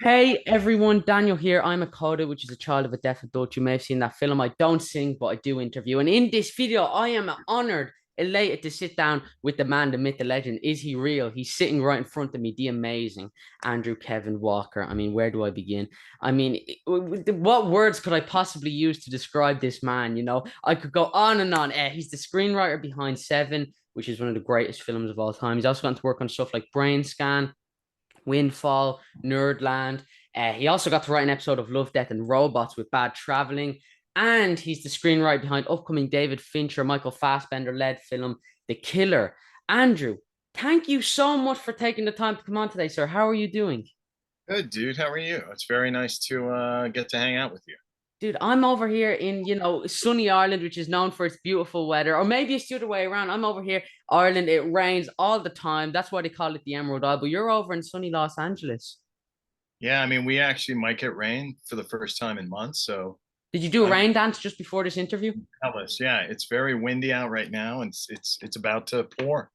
Hey everyone, Daniel here. I'm a coda, which is a child of a deaf adult. You may have seen that film. I don't sing, but I do interview. And in this video, I am honored, elated to sit down with the man, the myth, the legend. Is he real? He's sitting right in front of me, the amazing Andrew Kevin Walker. I mean, where do I begin? I mean, what words could I possibly use to describe this man? I could go on and on. He's the screenwriter behind Seven, which is one of the greatest films of all time. He's also gone to work on stuff like Brainscan, Windfall, Nerdland. He also got to write an episode of Love, Death, and Robots with Bad Traveling. And he's the screenwriter behind upcoming David Fincher, Michael Fassbender led film, The Killer. Andrew, thank you so much for taking the time to come on today, sir. How are you doing? Good, dude. How are you? It's very nice to get to hang out with you. Dude, I'm over here in, sunny Ireland, which is known for its beautiful weather. Or maybe it's the other way around. I'm over here, Ireland, it rains all the time. That's why they call it the Emerald Isle. But you're over in sunny Los Angeles. Yeah, I mean, we actually might get rain for the first time in months, so Did you do a I'm rain dance just before this interview? jealous. Yeah, it's very windy out right now, and it's about to pour.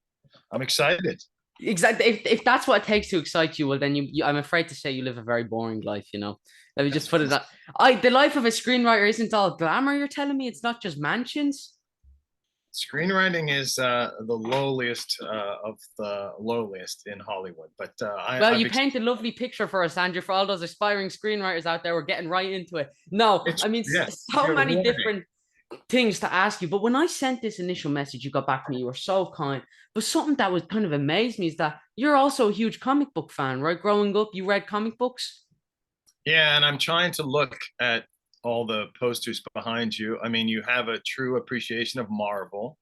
I'm excited. Exactly. If that's what it takes to excite you, well, then I'm afraid to say you live a very boring life. Let me just That's put it that. The life of a screenwriter isn't all glamour. You're telling me it's not just mansions. Screenwriting is the lowliest of the lowliest in Hollywood, but Well, I've you paint a lovely picture for us, Andrew, for all those aspiring screenwriters out there. We're getting right into it. No, it's I mean, yeah, so you're many rewarding. different things to ask you. But when I sent this initial message, you got back to me. You were so kind. But something that was kind of amazed me is that you're also a huge comic book fan, right? Growing up, you read comic books. Yeah, and I'm trying to look at all the posters behind you. I mean, you have a true appreciation of Marvel.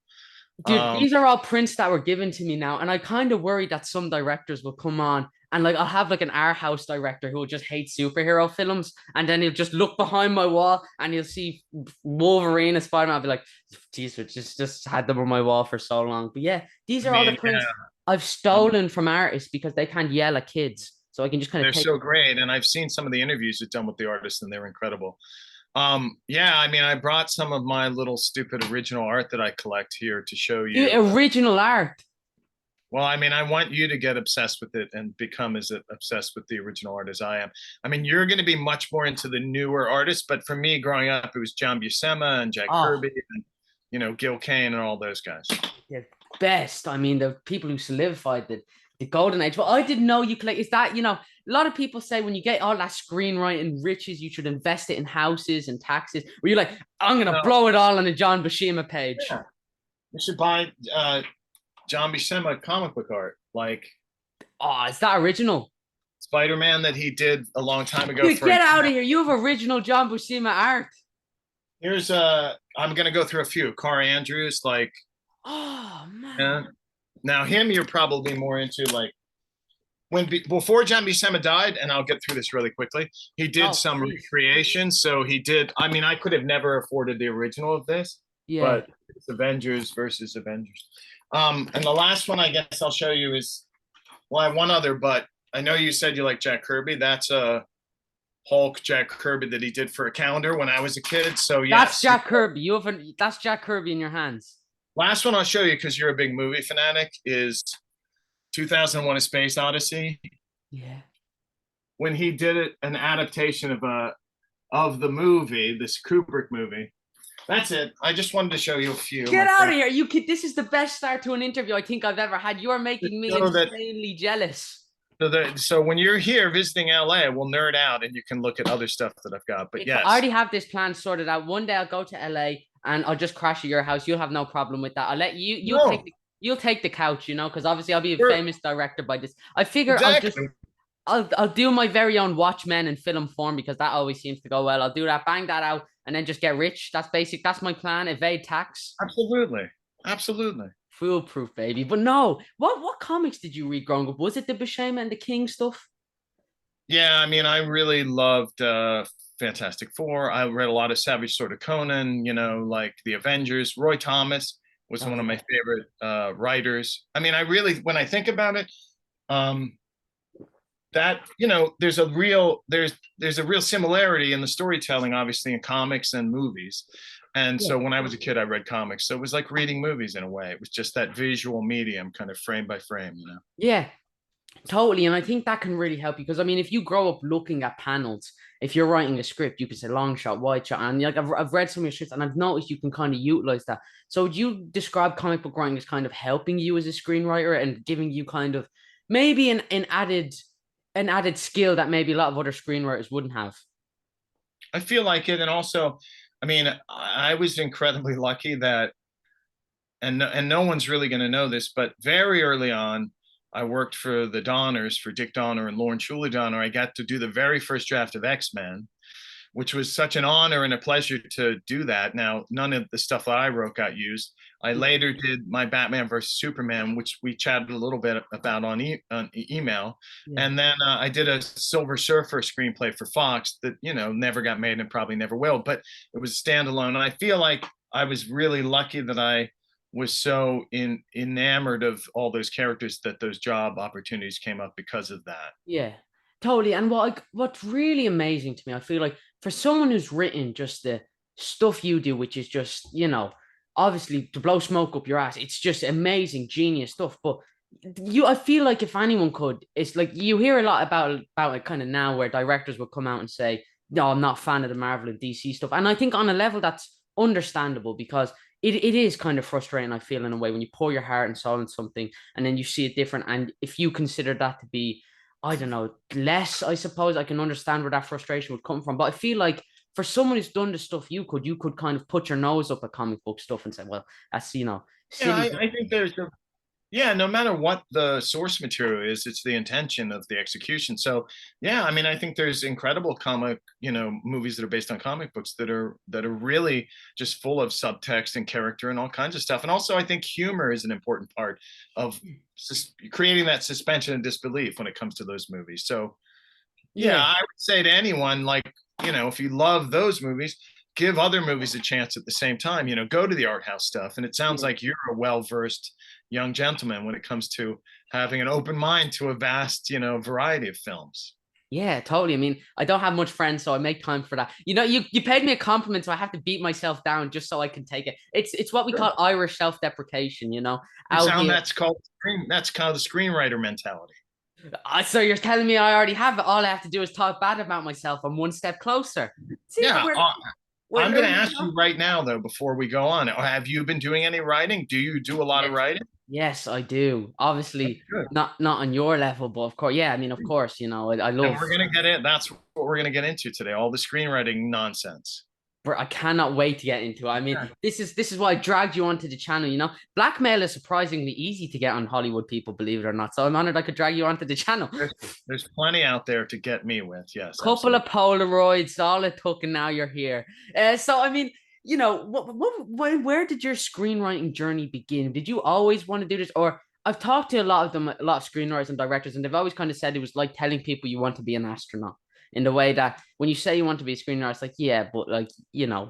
Dude, Um, these are all prints that were given to me now, and I kind of worry that some directors will come on and like I'll have like an art house director who will just hate superhero films, and then he'll just look behind my wall and he'll see Wolverine and Spider-Man. I'll be like, geez, we just had them on my wall for so long. But yeah, these I are all the mean, prints I've um, stolen from artists because they can't yell at kids, so I can just kind of they're take. so great, and I've seen some of the interviews you've done with the artists, and they're incredible. Yeah, I mean, I brought some of my little stupid original art that I collect here to show Dude, you. original art. Well, I mean, I want you to get obsessed with it and become as obsessed with the original art as I am. I mean, you're going to be much more into the newer artists, but for me, growing up, it was John Buscema and Jack Oh, Kirby and Gil Kane and all those guys. the best. I mean, the people who solidified the golden age. But I didn't know you could like. Is that a lot of people say when you get all that screenwriting riches, you should invest it in houses and taxes. Where you're like, I'm gonna No, blow it all on a John Buscema page. yeah, you should buy John Buscema comic book art, like Oh, is that original? Spider-Man that he did a long time ago Dude, for an get out of here! You have original John Buscema art. Here's I'm gonna go through a few. Car Andrews, like Oh man. yeah. Now him you're probably more into like before John Buscema died, and I'll get through this really quickly. He did Oh some please. recreation, so he did. I mean, I could have never afforded the original of this, Yeah. but it's Avengers versus Avengers. And the last one I guess I'll show you is well, I have one other, but I know you said you like Jack Kirby. That's a Hulk Jack Kirby that he did for a calendar when I was a kid. So That's yes, Jack Kirby. That's Jack Kirby in your hands. last one I'll show you because you're a big movie fanatic is 2001: A Space Odyssey. Yeah. When he did it, an adaptation of the movie, this Kubrick movie. That's it. I just wanted to show you a few, Get my out friend. of here. You kid, this is the best start to an interview I think I've ever had. You're making me So that insanely jealous. so when you're here visiting LA, we'll nerd out and you can look at other stuff that I've got. But I yes, already have this plan sorted out. One day I'll go to LA and I'll just crash at your house. You'll have no problem with that. I'll let you no, you'll take the couch, because obviously I'll be a we're famous director by this. I figure exactly. I'll do my very own Watchmen in film form because that always seems to go well. I'll do that, bang that out, and then just get rich. That's my plan. Evade tax. Absolutely. Absolutely. Foolproof, baby. But no, what comics did you read growing up? Was it the Buscema and the King stuff? Yeah, I mean, I really loved Fantastic Four. I read a lot of Savage Sword of Conan, like the Avengers. Roy Thomas was Oh one of my yeah. favorite writers. I mean, I really, when I think about it, um, that there's a real similarity in the storytelling, obviously, in comics and movies. And Yeah. so when I was a kid, I read comics. So it was like reading movies in a way. It was just that visual medium, kind of frame by frame. Yeah. Totally. And I think that can really help you because I mean, if you grow up looking at panels, if you're writing a script, you can say long shot, wide shot. And like I've read some of your scripts and I've noticed you can kind of utilize that. So would you describe comic book writing as kind of helping you as a screenwriter and giving you kind of maybe an added skill that maybe a lot of other screenwriters wouldn't have? I feel like it. And also, I mean, I was incredibly lucky that, and no one's really going to know this, but very early on, I worked for the Donners, for Dick Donner and Lauren Shuler Donner. I got to do the very first draft of X-Men, which was such an honor and a pleasure to do that. Now, none of the stuff that I wrote got used. I later did my Batman versus Superman, which we chatted a little bit about on, email. Yeah. And then I did a Silver Surfer screenplay for Fox that, never got made and probably never will, but it was standalone. And I feel like I was really lucky that I was so enamored of all those characters that those job opportunities came up because of that. Yeah, totally. And what's really amazing to me, I feel like for someone who's written just the stuff you do, which is just, obviously to blow smoke up your ass, it's just amazing, genius stuff. But I feel like if anyone could, it's like you hear a lot about it kind of now where directors will come out and say, no, I'm not a fan of the Marvel and DC stuff. And I think on a level that's understandable because it is kind of frustrating, I feel, in a way, when you pour your heart and soul in something and then you see it different. And if you consider that to be, I don't know, less, I suppose I can understand where that frustration would come from. But I feel like for someone who's done the stuff you could kind of put your nose up at comic book stuff and say, well, that's, Yeah, silly. I think yeah, no matter what the source material is, it's the intention of the execution. So yeah, I mean, I think there's incredible movies that are based on comic books that are really just full of subtext and character and all kinds of stuff. And also I think humor is an important part of creating that suspension of disbelief when it comes to those movies. So yeah, Yeah, I would say to anyone, like, if you love those movies, give other movies a chance at the same time. Go to the art house stuff. And it sounds yeah. like you're a well-versed young gentleman when it comes to having an open mind to a vast, variety of films. Yeah, totally. I mean, I don't have much friends, so I make time for that. You paid me a compliment, so I have to beat myself down just so I can take it. It's what we call Irish self-deprecation, You out sound here. that's called the screenwriter mentality. So you're telling me I already have it. All I have to do is talk bad about myself. I'm one step closer. See, Yeah, we're I'm going to learning. ask you right now, though, before we go on, have you been doing any writing? Do you do a lot of Yes, writing? yes, I do. Obviously, Good. not on your level, but of course, yeah. I mean, of course, I And love. we're going to get it. That's what we're going to get into today, all the screenwriting nonsense. I cannot wait to get into it. I mean, this is why I dragged you onto the channel. Blackmail is surprisingly easy to get on Hollywood people, believe it or not. So I'm honored I could drag you onto the channel. There's plenty out there to get me with. Yes, Couple of absolutely. Polaroids, all it took, and now you're here. So I mean, where did your screenwriting journey begin? Did you always want to do this, or I've talked to a lot of them, a lot of screenwriters and directors, and they've always kind of said it was like telling people you want to be an astronaut. In the way that when you say you want to be a screenwriter, it's like, yeah, but like,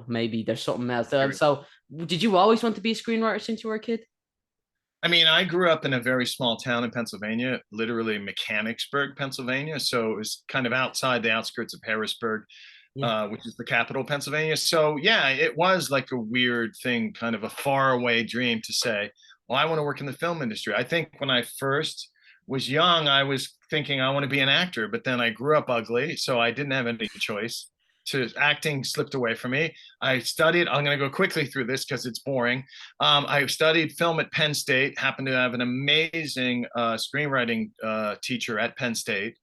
maybe there's something else. So did you always want to be a screenwriter since you were a kid? I mean, I grew up in a very small town in Pennsylvania, literally Mechanicsburg, Pennsylvania. So it was kind of outside the outskirts of Harrisburg, Yeah. which is the capital of Pennsylvania. So yeah, it was like a weird thing, kind of a faraway dream to say, well, I want to work in the film industry. I think when I first was young, I was thinking I want to be an actor, but then I grew up ugly, so I didn't have any choice. To acting slipped away from me. I studied. I'm going to go quickly through this because it's boring. I studied film at Penn State. Happened to have an amazing screenwriting teacher at Penn State,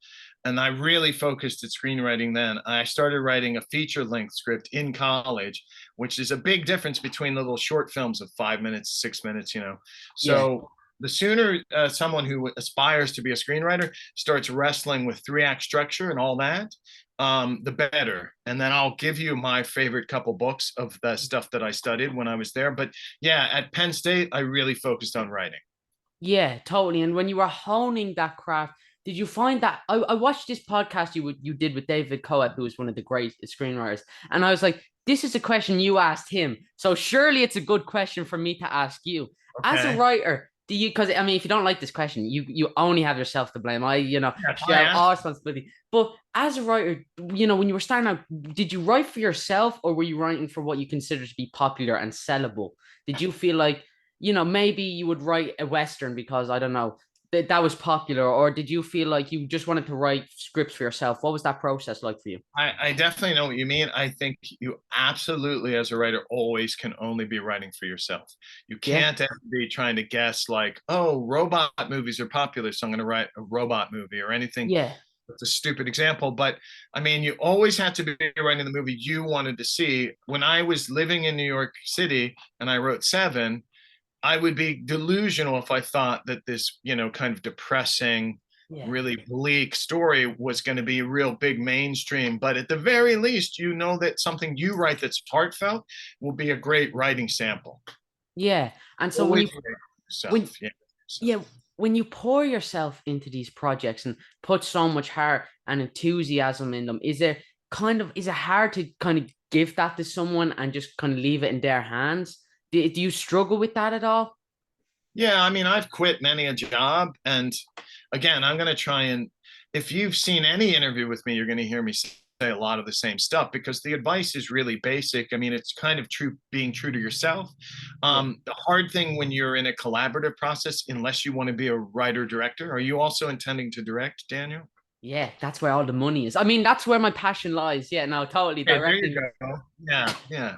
and I really focused at screenwriting then. I started writing a feature-length script in college, which is a big difference between the little short films of 5 minutes, 6 minutes. Yeah. So the sooner someone who aspires to be a screenwriter starts wrestling with three-act structure and all that, the better. And then I'll give you my favorite couple books of the stuff that I studied when I was there. But yeah, at Penn State, I really focused on writing. Yeah, totally. And when you were honing that craft, did you find that I watched this podcast you did with David Coeb, who was one of the great screenwriters, and I was like, this is a question you asked him, so surely it's a good question for me to ask you as a Okay. writer. Do you? Because I mean, if you don't like this question, you only have yourself to blame. That's why I share all asked. responsibility. But as a writer, when you were starting out, did you write for yourself or were you writing for what you consider to be popular and sellable? Did you feel like maybe you would write a Western because I don't know, that was popular, or did you feel like you just wanted to write scripts for yourself? What was that process like for you? I definitely know what you mean. I think you absolutely, as a writer, always can only be writing for yourself. You Yeah, can't ever be trying to guess like, oh, robot movies are popular, so I'm going to write a robot movie or anything. yeah, It's a stupid example, but I mean, you always have to be writing the movie you wanted to see. When I was living in New York City and I wrote Seven, I would be delusional if I thought that this, kind of depressing, yeah. really bleak story was going to be real big mainstream. But at the very least, you know that something you write that's heartfelt will be a great writing sample. Yeah. And so Always when yourself. Yeah. yeah, when you pour yourself into these projects and put so much heart and enthusiasm in them, is it hard to kind of give that to someone and just kind of leave it in their hands? Do you struggle with that at all? Yeah, I mean, I've quit many a job. And again, I'm going to try and, if you've seen any interview with me, you're going to hear me say a lot of the same stuff because the advice is really basic. I mean, it's kind of true, being true to yourself. Yeah. The hard thing when you're in a collaborative process, unless you want to be a writer director, are you also intending to direct, Daniel? Yeah, that's where all the money is. I mean, that's where my passion lies. Yeah, no, totally Okay, there you directing. go. Yeah, yeah.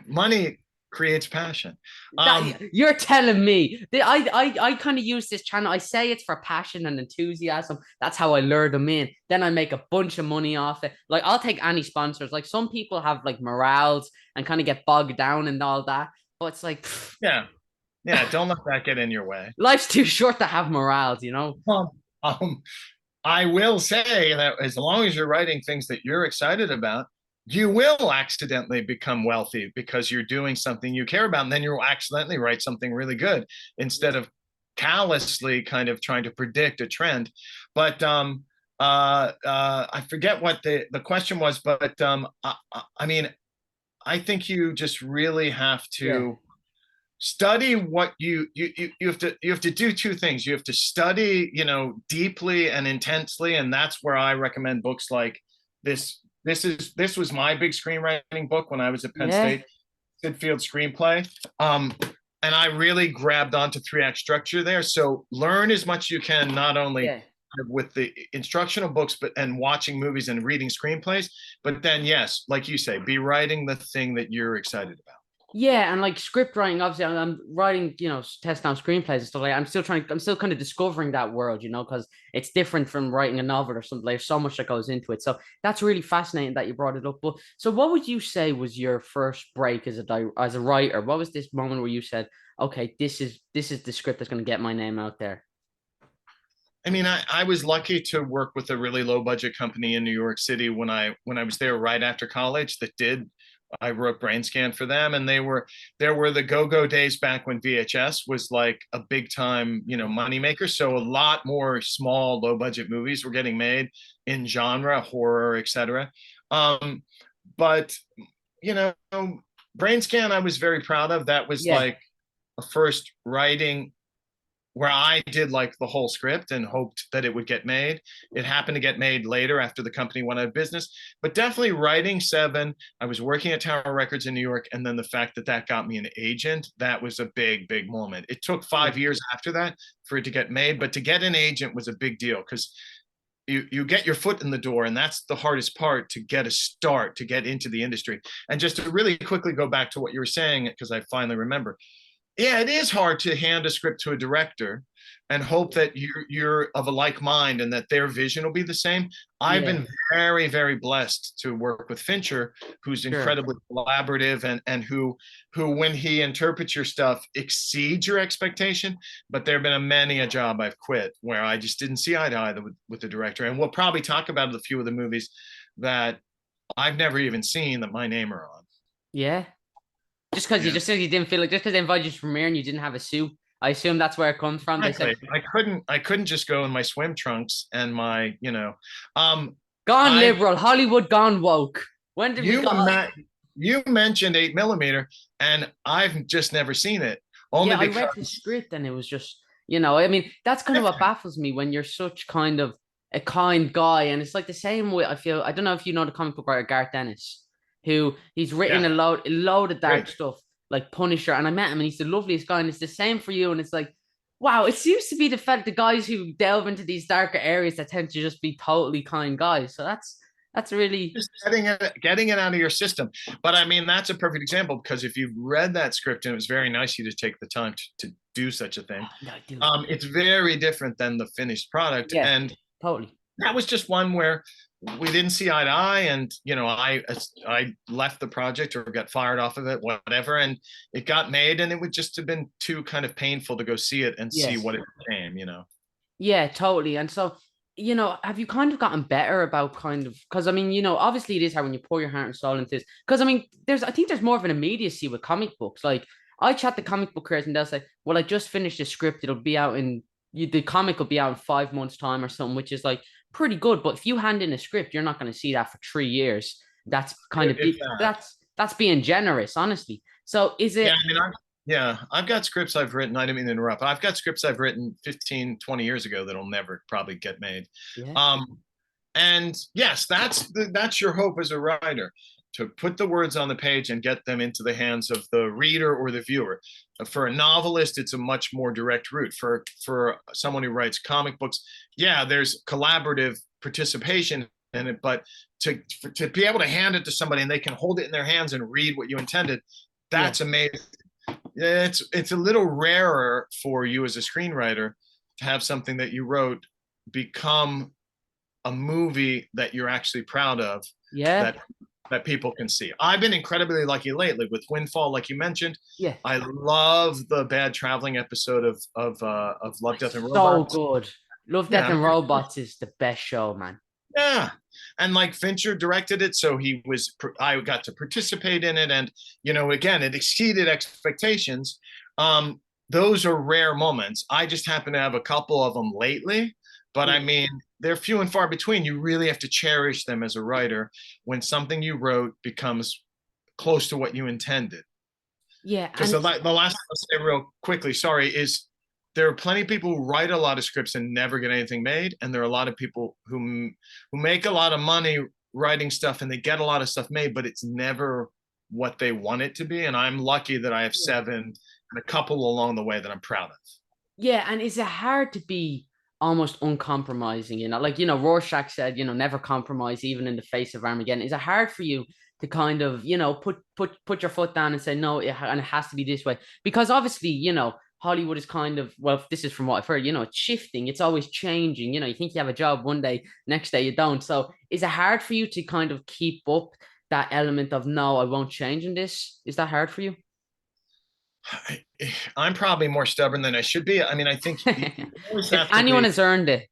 Money creates passion. That you're telling me that I kind of use this channel. I say it's for passion and enthusiasm. That's how I lure them in. Then I make a bunch of money off it. Like I'll take any sponsors. Like some people have like morals and kind of get bogged down and all that. But it's like Yeah, yeah. Don't let that get in your way. life's too short to have morals, you know? Um, um, I will say that as long as you're writing things that you're excited about, you will accidentally become wealthy because you're doing something you care about. And then you'll accidentally write something really good instead of callously kind of trying to predict a trend. But I forget what the question was, but I mean, I think you just really have Yeah. to study what you have to do two things. You have to study, deeply and intensely, and that's where I recommend books like this. This was my big screenwriting book when I was at Penn Yeah. State, Sid Field screenplay. And I really grabbed onto 3 act structure there. So learn as much as you can, not only Yeah. with the instructional books, but and watching movies and reading screenplays. But then, yes, like you say, be writing the thing that you're excited about. Yeah, and like script writing, obviously, I'm writing, test down screenplays and stuff like that. I'm still kind of discovering that world, because it's different from writing a novel or something. There's so much that goes into it. So that's really fascinating that you brought it up. But so, what would you say was your first break as a writer? What was this moment where you said, "Okay, this is the script that's going to get my name out there"? I mean, I was lucky to work with a really low budget company in New York City when I was there right after college that did. I wrote Brainscan for them, and there were the go-go days back when VHS was like a big time, moneymaker. So a lot more small, low budget movies were getting made in genre, horror, etc. Um, but you know, Brainscan I was very proud of. That was Yeah, like a first writing where I did like the whole script and hoped that it would get made. It happened to get made later after the company went out of business, but definitely writing Seven. I was working at Tower Records in New York. And then the fact that that got me an agent, that was a big, big moment. It took yeah, 5 years after that for it to get made, but to get an agent was a big deal because you get your foot in the door, and that's the hardest part, to get a start, to get into the industry. And just to really quickly go back to what you were saying, because I finally remember, yeah, it is hard to hand a script to a director and hope that you're of a like mind and that their vision will be the same. I've yeah, been very, very blessed to work with Fincher, who's sure. incredibly collaborative and who when he interprets your stuff exceeds your expectation. But there have been many a job I've quit where I just didn't see eye to eye with the director. And we'll probably talk about a few of the movies that I've never even seen that my name are on. Yeah. Just because you Yeah. just said you didn't feel like just because they invited you to premiere and you didn't have a suit. I assume that's where it comes from. They said, Exactly. I couldn't just go in my swim trunks and my, "Gone I liberal, Hollywood gone woke." When did we you go? you mentioned 8 millimeter, and I've just never seen it. Only Yeah, I read the because script and it was just, I mean, that's kind of what baffles me when you're such kind of a kind guy. And it's like the same way I feel. I don't know if you know the comic book writer Garth Dennis, who he's written yeah, a load of dark great. stuff like Punisher. And I met him and he's the loveliest guy. And it's the same for you. And it's like, Wow, it seems to be the guys who delve into these darker areas that tend to just be totally kind guys. So that's really Just getting it out of your system. But I mean, that's a perfect example, because if you've read that script and it was very nice of you to take the time to do such a thing, no, dude. it's very different than the finished product. Yeah, And totally. that was just one where we didn't see eye to eye, and I left the project or got fired off of it, whatever, and it got made, and it would just have been too kind of painful to go see it and see Yes. what it became. Yeah, totally. And so, have you kind of gotten better about kind of because I mean, obviously it is hard when you pour your heart and soul into this. Because I mean, I think there's more of an immediacy with comic books. Like I chat to comic book creators and they'll say, "Well, I just finished the script. It'll be out the comic will be out in 5 months' time or something," which is like pretty good. But if you hand in a script, you're not going to see that for 3 years. That's kind of If that. that's being generous, honestly. So is Yeah, it? I mean, I've got scripts I've written. I didn't mean to interrupt. I've got scripts I've written 15, 20 years ago that'll never probably get made. Yeah. And yes, that's your hope as a writer, to put the words on the page and get them into the hands of the reader or the viewer. For a novelist, it's a much more direct route. For someone who writes comic books, yeah, there's collaborative participation in it, but to be able to hand it to somebody and they can hold it in their hands and read what you intended, that's amazing. It's a little rarer for you as a screenwriter to have something that you wrote become a movie that you're actually proud of, Yeah. that people can see. I've been incredibly lucky lately with Windfall, like you mentioned. Yeah. I love the bad traveling episode of Love, Death, and So Robots. good. Love, Death, and Robots is the best show, man. Yeah. And like Fincher directed it, so I got to participate in it, and again, it exceeded expectations. Those are rare moments. I just happen to have a couple of them lately, but I mean, they're few and far between. You really have to cherish them as a writer when something you wrote becomes close to what you intended. Yeah. Because the last I'll say real quickly, sorry, is there are plenty of people who write a lot of scripts and never get anything made, and there are a lot of people who make a lot of money writing stuff and they get a lot of stuff made, but it's never what they want it to be. And I'm lucky that I have seven and a couple along the way that I'm proud of. Yeah, and is it hard to be almost uncompromising? Like Rorschach said, never compromise, even in the face of Armageddon. Is it hard for you to kind of, put your foot down and say no, and it has to be this way? Because obviously, Hollywood is kind of, well, this is from what I've heard, it's shifting, it's always changing. You think you have a job one day, next day you don't. So is it hard for you to kind of keep up that element of no, I won't change in this? Is that hard for you? I'm probably more stubborn than I should be. I mean, I think if anyone has earned it.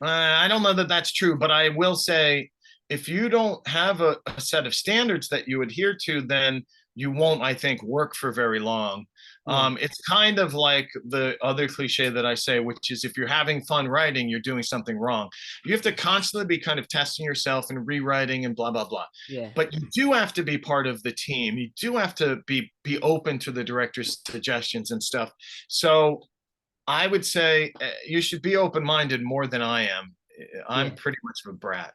I don't know that that's true, but I will say, if you don't have a set of standards that you adhere to, then you won't, I think, work for very long. It's kind of like the other cliche that I say, which is if you're having fun writing, you're doing something wrong. You have to constantly be kind of testing yourself and rewriting and blah, blah, blah. Yeah. But you do have to be part of the team. You do have to be open to the director's suggestions and stuff. So I would say you should be open-minded more than I am. I'm pretty much of a brat.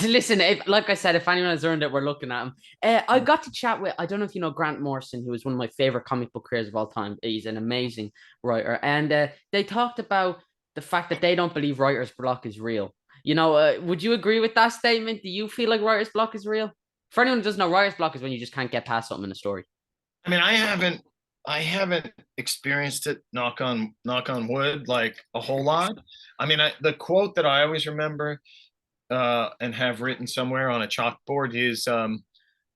Listen, like I said, if anyone has earned it, we're looking at him. I got to chat with, I don't know if you know Grant Morrison, who is one of my favorite comic book creators of all time. He's an amazing writer. And they talked about the fact that they don't believe writer's block is real. Would you agree with that statement? Do you feel like writer's block is real? For anyone who doesn't know, writer's block is when you just can't get past something in a story. I mean, I haven't experienced it, knock on wood, like a whole lot. I mean, the quote that I always remember and have written somewhere on a chalkboard is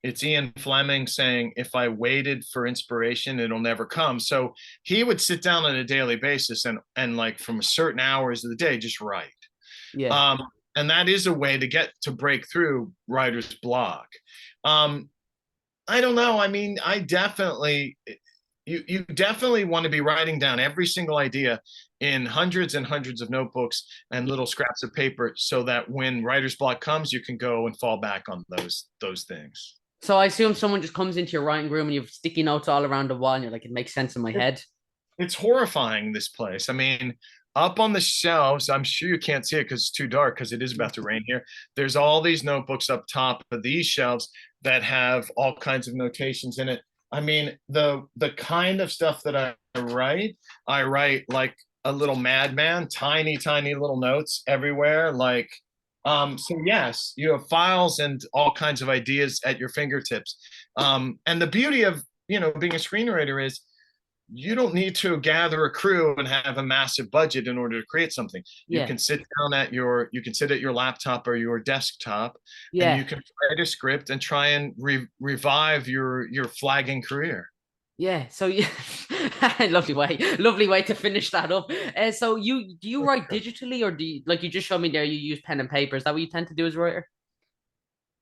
it's Ian Fleming saying, "If I waited for inspiration, it'll never come." So he would sit down on a daily basis and like from certain hours of the day just write. Yeah. And that is a way to break through writer's block. I don't know. I mean, you definitely want to be writing down every single idea in hundreds and hundreds of notebooks and little scraps of paper, so that when writer's block comes, you can go and fall back on those things. So I assume someone just comes into your writing room and you have sticky notes all around the wall and you're like, it makes sense in my head. It's horrifying, this place. I mean, up on the shelves, I'm sure you can't see it because it's too dark, because it is about to rain here. There's all these notebooks up top of these shelves that have all kinds of notations in it. I mean, the kind of stuff that I write like a little madman, tiny, tiny little notes everywhere. Like, so yes, you have files and all kinds of ideas at your fingertips. And the beauty of, being a screenwriter is you don't need to gather a crew and have a massive budget in order to create something. You Yeah. can sit you can sit at your laptop or your desktop, and Yeah. you can write a script and try and revive your flagging career. Yeah. So yeah, lovely way to finish that up. So do you write digitally, or do you, like you just showed me there, you use pen and paper? Is that what you tend to do as a writer?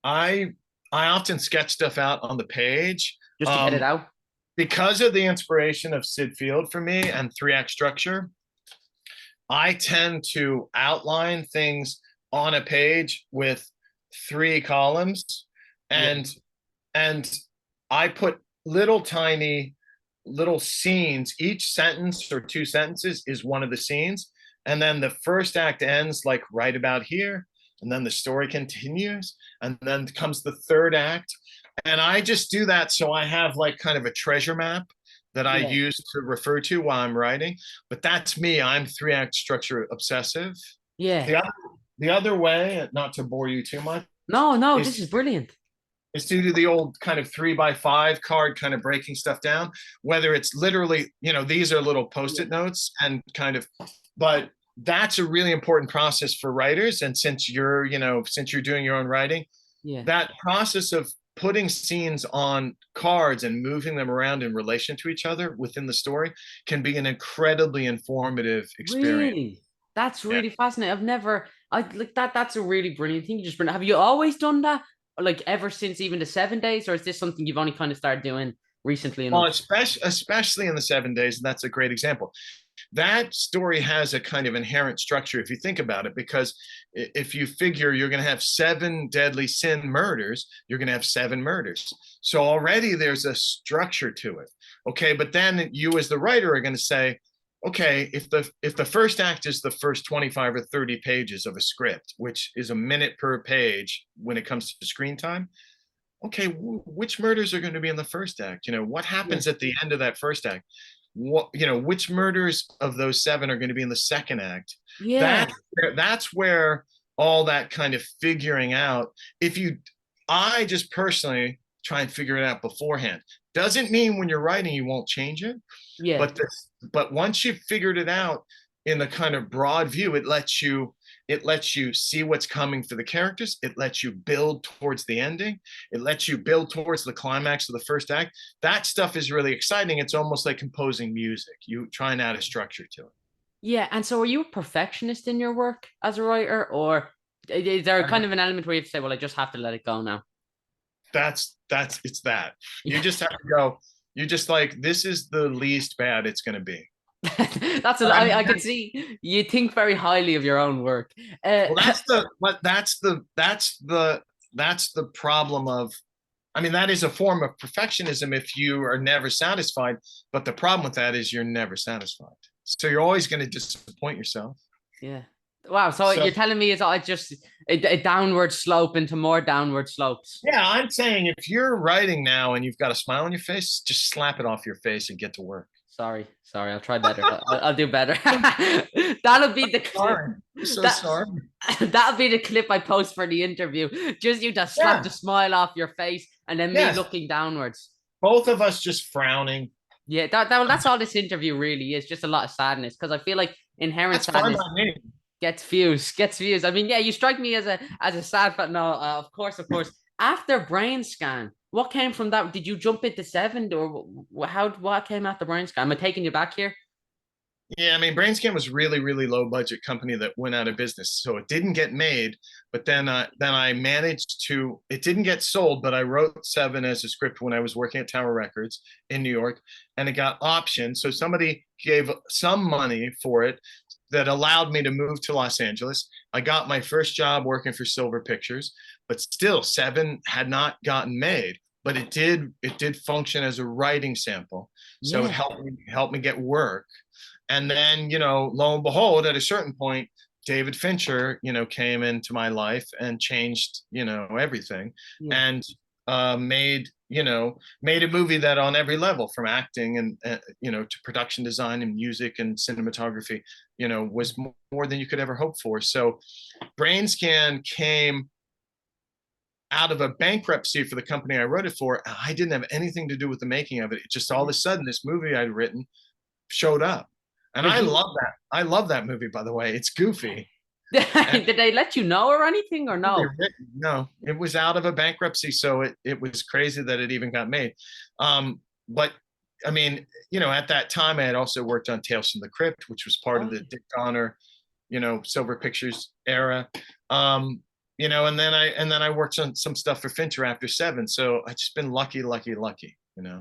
I I often sketch stuff out on the page. Just to get it out? Because of the inspiration of Sid Field for me and three act structure, I tend to outline things on a page with three columns, Yeah. and and I put little tiny little scenes. Each sentence or two sentences is one of the scenes, and then the first act ends like right about here, and then the story continues, and then comes the third act, and I just do that so I have like kind of a treasure map that I Yeah. use to refer to while I'm writing. But that's me. I'm three act structure obsessive. Yeah. The other, the other way, not to bore you too much, No, no, is this is brilliant. is to do the old kind of 3x5 card, kind of breaking stuff down, whether it's literally, these are little Yeah. post-it notes and kind of, but that's a really important process for writers. And since you're doing your own writing, Yeah. that process of putting scenes on cards and moving them around in relation to each other within the story can be an incredibly informative experience. Really? That's Yeah. really fascinating. I've never I like that. That's a really brilliant thing you just bring. Have you always done that? Like ever since even the 7 days, or is this something you've only kind of started doing recently Well, enough? especially in the 7 days, and that's a great example. That story has a kind of inherent structure if you think about it, because if you figure you're going to have seven deadly sin murders, you're going to have seven murders. So already there's a structure to it. Okay, but then you as the writer are going to say, okay, if the first act is the first 25 or 30 pages of a script, which is a minute per page when it comes to screen time, okay, which murders are going to be in the first act? What Yeah. happens at the end of that first act? Which murders of those seven are going to be in the second act? Yeah. That's where all that kind of figuring out. If you, I just personally try and figure it out beforehand. Doesn't mean when you're writing you won't change it, Yeah. but but once you've figured it out in the kind of broad view, it lets you see what's coming for the characters. It lets you build towards the ending. It lets you build towards the climax of the first act. That stuff is really exciting. It's almost like composing music. You try and add a structure to it. Yeah. And so are you a perfectionist in your work as a writer, or is there kind of an element where you have to say, well, I just have to let it go now? That's it's that. You Yeah. just have to go, you just like, this is the least bad it's going to be. I can see you think very highly of your own work. Well, that's the problem of, I mean, that is a form of perfectionism if you are never satisfied, but the problem with that is you're never satisfied. So you're always going to disappoint yourself. Yeah. Wow. So So you're telling me it's just a downward slope into more downward slopes. yeah, I'm saying if you're writing now and you've got a smile on your face, just slap it off your face and get to work. Sorry. I'll try better. I'll do better. That'll be the clip. Sorry. I'm so That sorry. that'll be the clip I post for the interview. Just you to slap Yeah. the smile off your face, and then me Yes. looking downwards. Both of us just frowning. Yeah, that's all this interview really is. Just a lot of sadness, because I feel like inherent That's fine sadness by me. gets views. I mean, yeah, you strike me as a sad, but no, of course. After Brain Scan, what came from that? Did you jump into seven, or what came after Brain Scan? Am I taking you back here? Yeah, I mean, Brainscan was really, really low budget company that went out of business, so it didn't get made. But then I managed to. It didn't get sold, but I wrote Seven as a script when I was working at Tower Records in New York, and it got optioned. So somebody gave some money for it that allowed me to move to Los Angeles. I got my first job working for Silver Pictures, but still, Seven had not gotten made. But it did function as a writing sample, so it Yeah, helped me get work. And then, lo and behold, at a certain point, David Fincher, came into my life and changed, everything, yeah, and made, made a movie that on every level, from acting and to production design and music and cinematography, was more than you could ever hope for. So Brainscan came out of a bankruptcy for the company I wrote it for. I didn't have anything to do with the making of it. It just all of a sudden this movie I'd written showed up. And Like I love that. I love that movie, by the way. It's goofy. did they let you know or anything or no? No, it was out of a bankruptcy, so it was crazy that it even got made. But I mean, at that time I had also worked on Tales from the Crypt, which was part of the Dick Donner, Silver Pictures era. And then I worked on some stuff for Fincher after Seven. So I've just been lucky.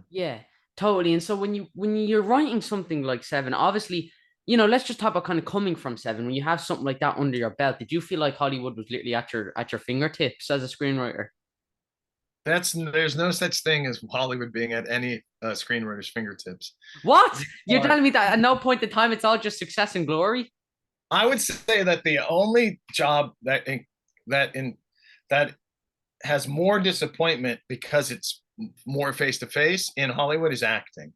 Yeah, totally. And so when you're writing something like Seven, obviously, let's just talk about kind of coming from Seven. When you have something like that under your belt, did you feel like Hollywood was literally at your fingertips as a screenwriter? There's no such thing as Hollywood being at any screenwriter's fingertips. What? You're telling me that at no point in time it's all just success and glory? I would say that the only job that has more disappointment because it's more face to face in Hollywood is acting.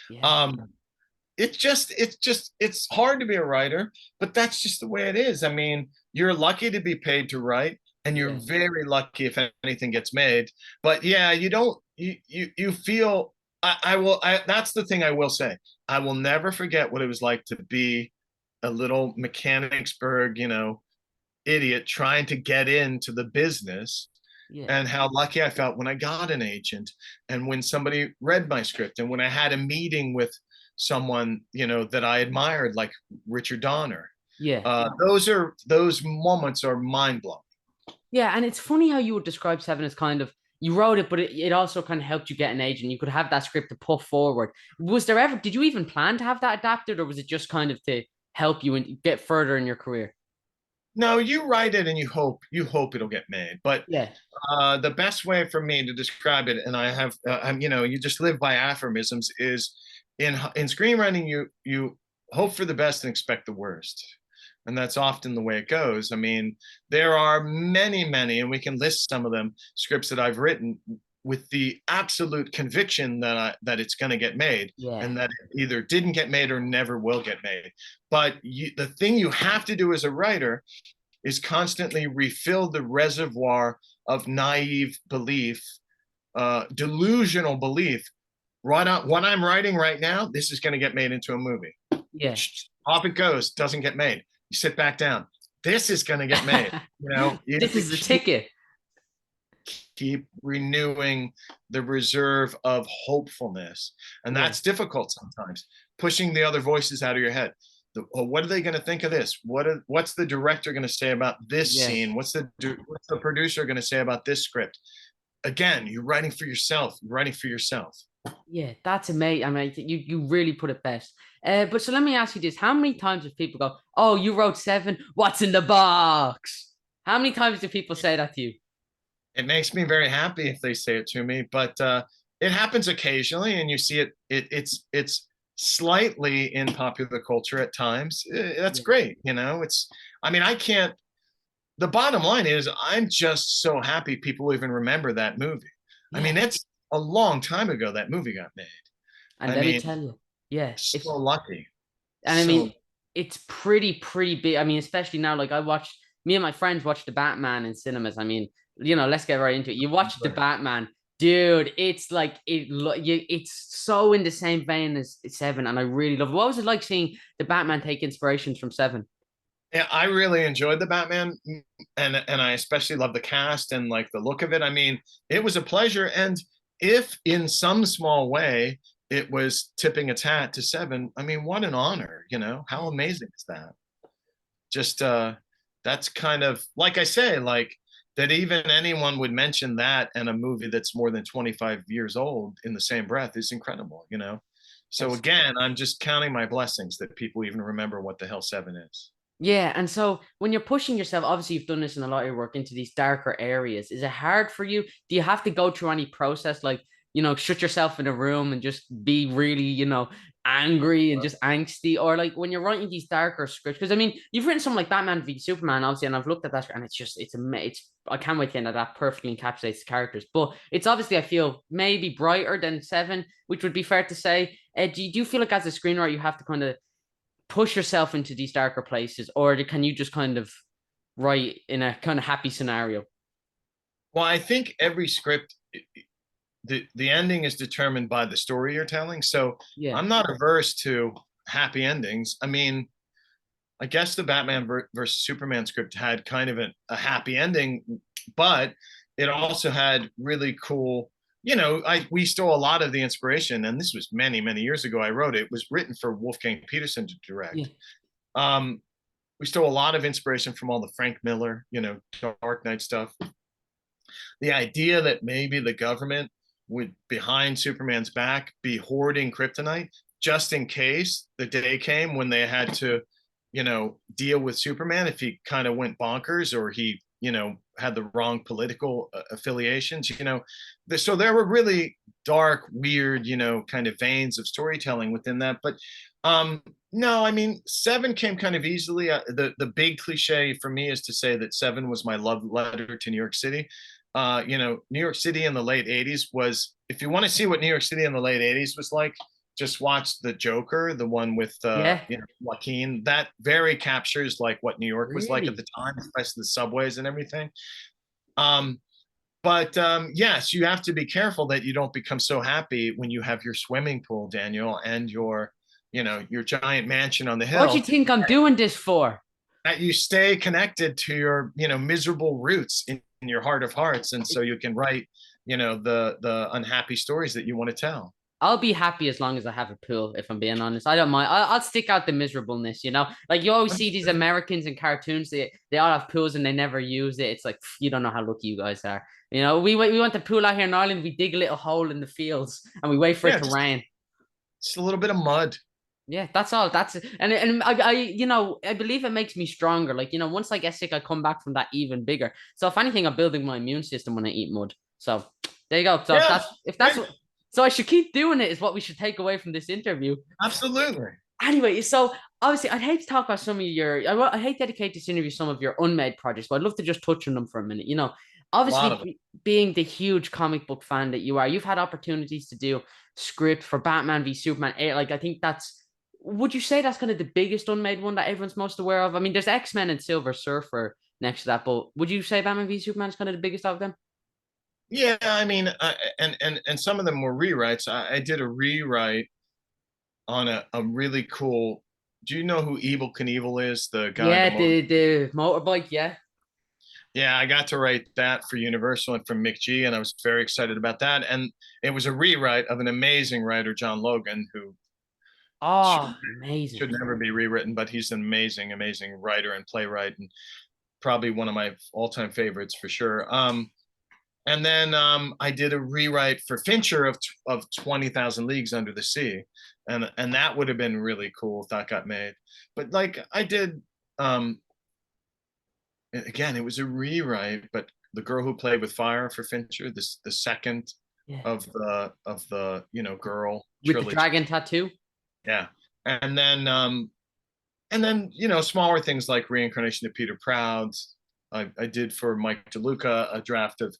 Yeah. It's hard to be a writer, but that's just the way it is. I mean, you're lucky to be paid to write, and you're very lucky if anything gets made. But yeah, you feel that's the thing I will say. I will never forget what it was like to be a little Mechanicsburg, idiot trying to get into the business, and how lucky I felt when I got an agent, and when somebody read my script, and when I had a meeting with someone that I admired, like Richard Donner. Those moments are mind-blowing. Yeah, and it's funny how you would describe Seven as kind of, you wrote it, but it also kind of helped you get an agent. You could have that script to put forward. Did you even plan to have that adapted, or was it just kind of to help you and get further in your career? No, you write it and you hope it'll get made. But the best way for me to describe it, and I have, you just live by aphorisms, is in screenwriting, you hope for the best and expect the worst. And that's often the way it goes. I mean, there are many, and we can list some of them, scripts that I've written with the absolute conviction that it's going to get made, and that it either didn't get made or never will get made. But the thing you have to do as a writer is constantly refill the reservoir of naive belief, delusional belief. What I'm writing right now, this is going to get made into a movie. Yeah. Off it goes, doesn't get made. You sit back down. This is going to get made. This is the ticket. Keep renewing the reserve of hopefulness, and that's difficult sometimes. Pushing the other voices out of your head. What are they going to think of this? What's the director going to say about this scene? What's the producer going to say about this script? Again, you're writing for yourself. Yeah, that's amazing. I mean, you really put it best. But so let me ask you this: how many times have people go, "Oh, you wrote Seven? What's in the box?" How many times do people say that to you? It makes me very happy if they say it to me, but it happens occasionally, and you see it. It's slightly in popular culture at times. That's great. I mean, I can't. The bottom line is, I'm just so happy people even remember that movie. I mean, it's a long time ago that movie got made. And let me tell you, it's so lucky. And I mean, it's pretty big. I mean, especially now, like me and my friends watched the Batman in cinemas. I mean, let's get right into it. You watch the Batman, dude. It's like it's so in the same vein as Seven, and I really love it. What was it like seeing the Batman take inspirations from Seven? Yeah, I really enjoyed the Batman, and I especially love the cast and like the look of it. I mean, it was a pleasure, and if in some small way it was tipping its hat to Seven, I mean, what an honor, how amazing is that? Just that's kind of, like I say, like that even anyone would mention that and a movie that's more than 25 years old in the same breath is incredible, So again, I'm just counting my blessings that people even remember what the hell Seven is. Yeah, and so when you're pushing yourself, obviously you've done this in a lot of your work into these darker areas. Is it hard for you? Do you have to go through any process? Like, shut yourself in a room and just be really, angry and just angsty, or like when you're writing these darker scripts. Because I mean, you've written something like Batman v Superman, obviously, and I've looked at that, and it's I can't wait to end that perfectly encapsulates the characters. But it's obviously, I feel, maybe brighter than Seven, which would be fair to say. Do you feel like as a screenwriter you have to kind of push yourself into these darker places, or can you just kind of write in a kind of happy scenario? Well, I think every script, the ending is determined by the story you're telling. So Yeah. I'm not averse to happy endings. I mean, I guess the Batman versus Superman script had kind of a happy ending, but it also had really cool. We stole a lot of the inspiration, and this was many, many years ago. I wrote it. It was written for Wolfgang Peterson to Yeah. direct. We stole a lot of inspiration from all the Frank Miller, Dark Knight stuff. The idea that maybe the government would, behind Superman's back, be hoarding kryptonite just in case the day came when they had to, deal with Superman if he kind of went bonkers, or he, had the wrong political affiliations, So there were really dark, weird, kind of veins of storytelling within that. But no, I mean, Seven came kind of easily. The big cliche for me is to say that Seven was my love letter to New York City. New York City in the late 80s was, if you want to see what New York City in the late 80s was like, just watch The Joker, the one with Yeah. Joaquin. That very captures like what New York was like at Really? the time, especially the subways and everything. But yes, you have to be careful that you don't become so happy when you have your swimming pool, Daniel, and your giant mansion on the What do you hill, think I'm doing this for? that you stay connected to your miserable roots in your heart of hearts, and so you can write the unhappy stories that you want to tell. I'll be happy as long as I have a pool, if I'm being honest. I don't mind. I'll stick out the miserableness, Like you always see these Americans in cartoons, they all have pools and they never use it. It's like, you don't know how lucky you guys are. We want the pool out here in Ireland, we dig a little hole in the fields and we wait for it Yeah, to rain. just a little bit of mud. Yeah, that's all. I believe it makes me stronger. Like, once I get sick, I come back from that even bigger. So if anything, I'm building my immune system when I eat mud. So there you go. So Yeah, if that's what, so I should keep doing it is what we should take away from this interview. absolutely. Anyway, so obviously I'd hate to talk about some of your I hate to dedicate this interview to some of your unmade projects, but I'd love to just touch on them for a minute. A lot of Obviously being the huge comic book fan that you are, you've had opportunities to do script for Batman v Superman. Like I think would you say that's kind of the biggest unmade one that everyone's most aware of? I mean, there's X-Men and Silver Surfer next to that, but would you say Batman v Superman is kind of the biggest of them? Yeah, I mean, and some of them were rewrites. I did a rewrite on a really cool. Do you know who Evil Knievel is? The guy, Yeah, the motorbike, yeah. Yeah, I got to write that for Universal and from Mick G, and I was very excited about that. And it was a rewrite of an amazing writer, John Logan, who should, Oh, amazing. should never be rewritten, but he's an amazing, amazing writer and playwright, and probably one of my all-time favorites for sure. And then I did a rewrite for Fincher of 20,000 Leagues Under the Sea, and that would have been really cool if that got made. But like I did, again, it was a rewrite, but The Girl Who Played with Fire for Fincher, the second Yeah. of the girl With the trilogy. dragon tattoo? Yeah, and then smaller things like Reincarnation of Peter Proud. I did for Mike DeLuca a draft of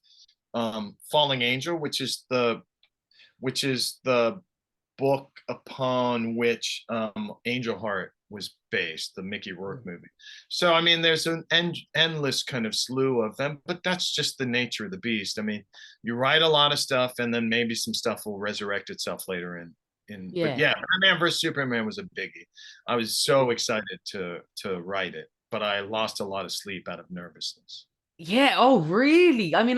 Falling Angel, which is the book upon which Angel Heart was based, the Mickey Rourke movie. So I mean, there's an endless kind of slew of them, but that's just the nature of the beast. I mean, you write a lot of stuff, and then maybe some stuff will resurrect itself later but Yeah. yeah, Batman vs Superman was a biggie. I was so excited to write it, but I lost a lot of sleep out of nervousness. Yeah. Oh, really? I mean,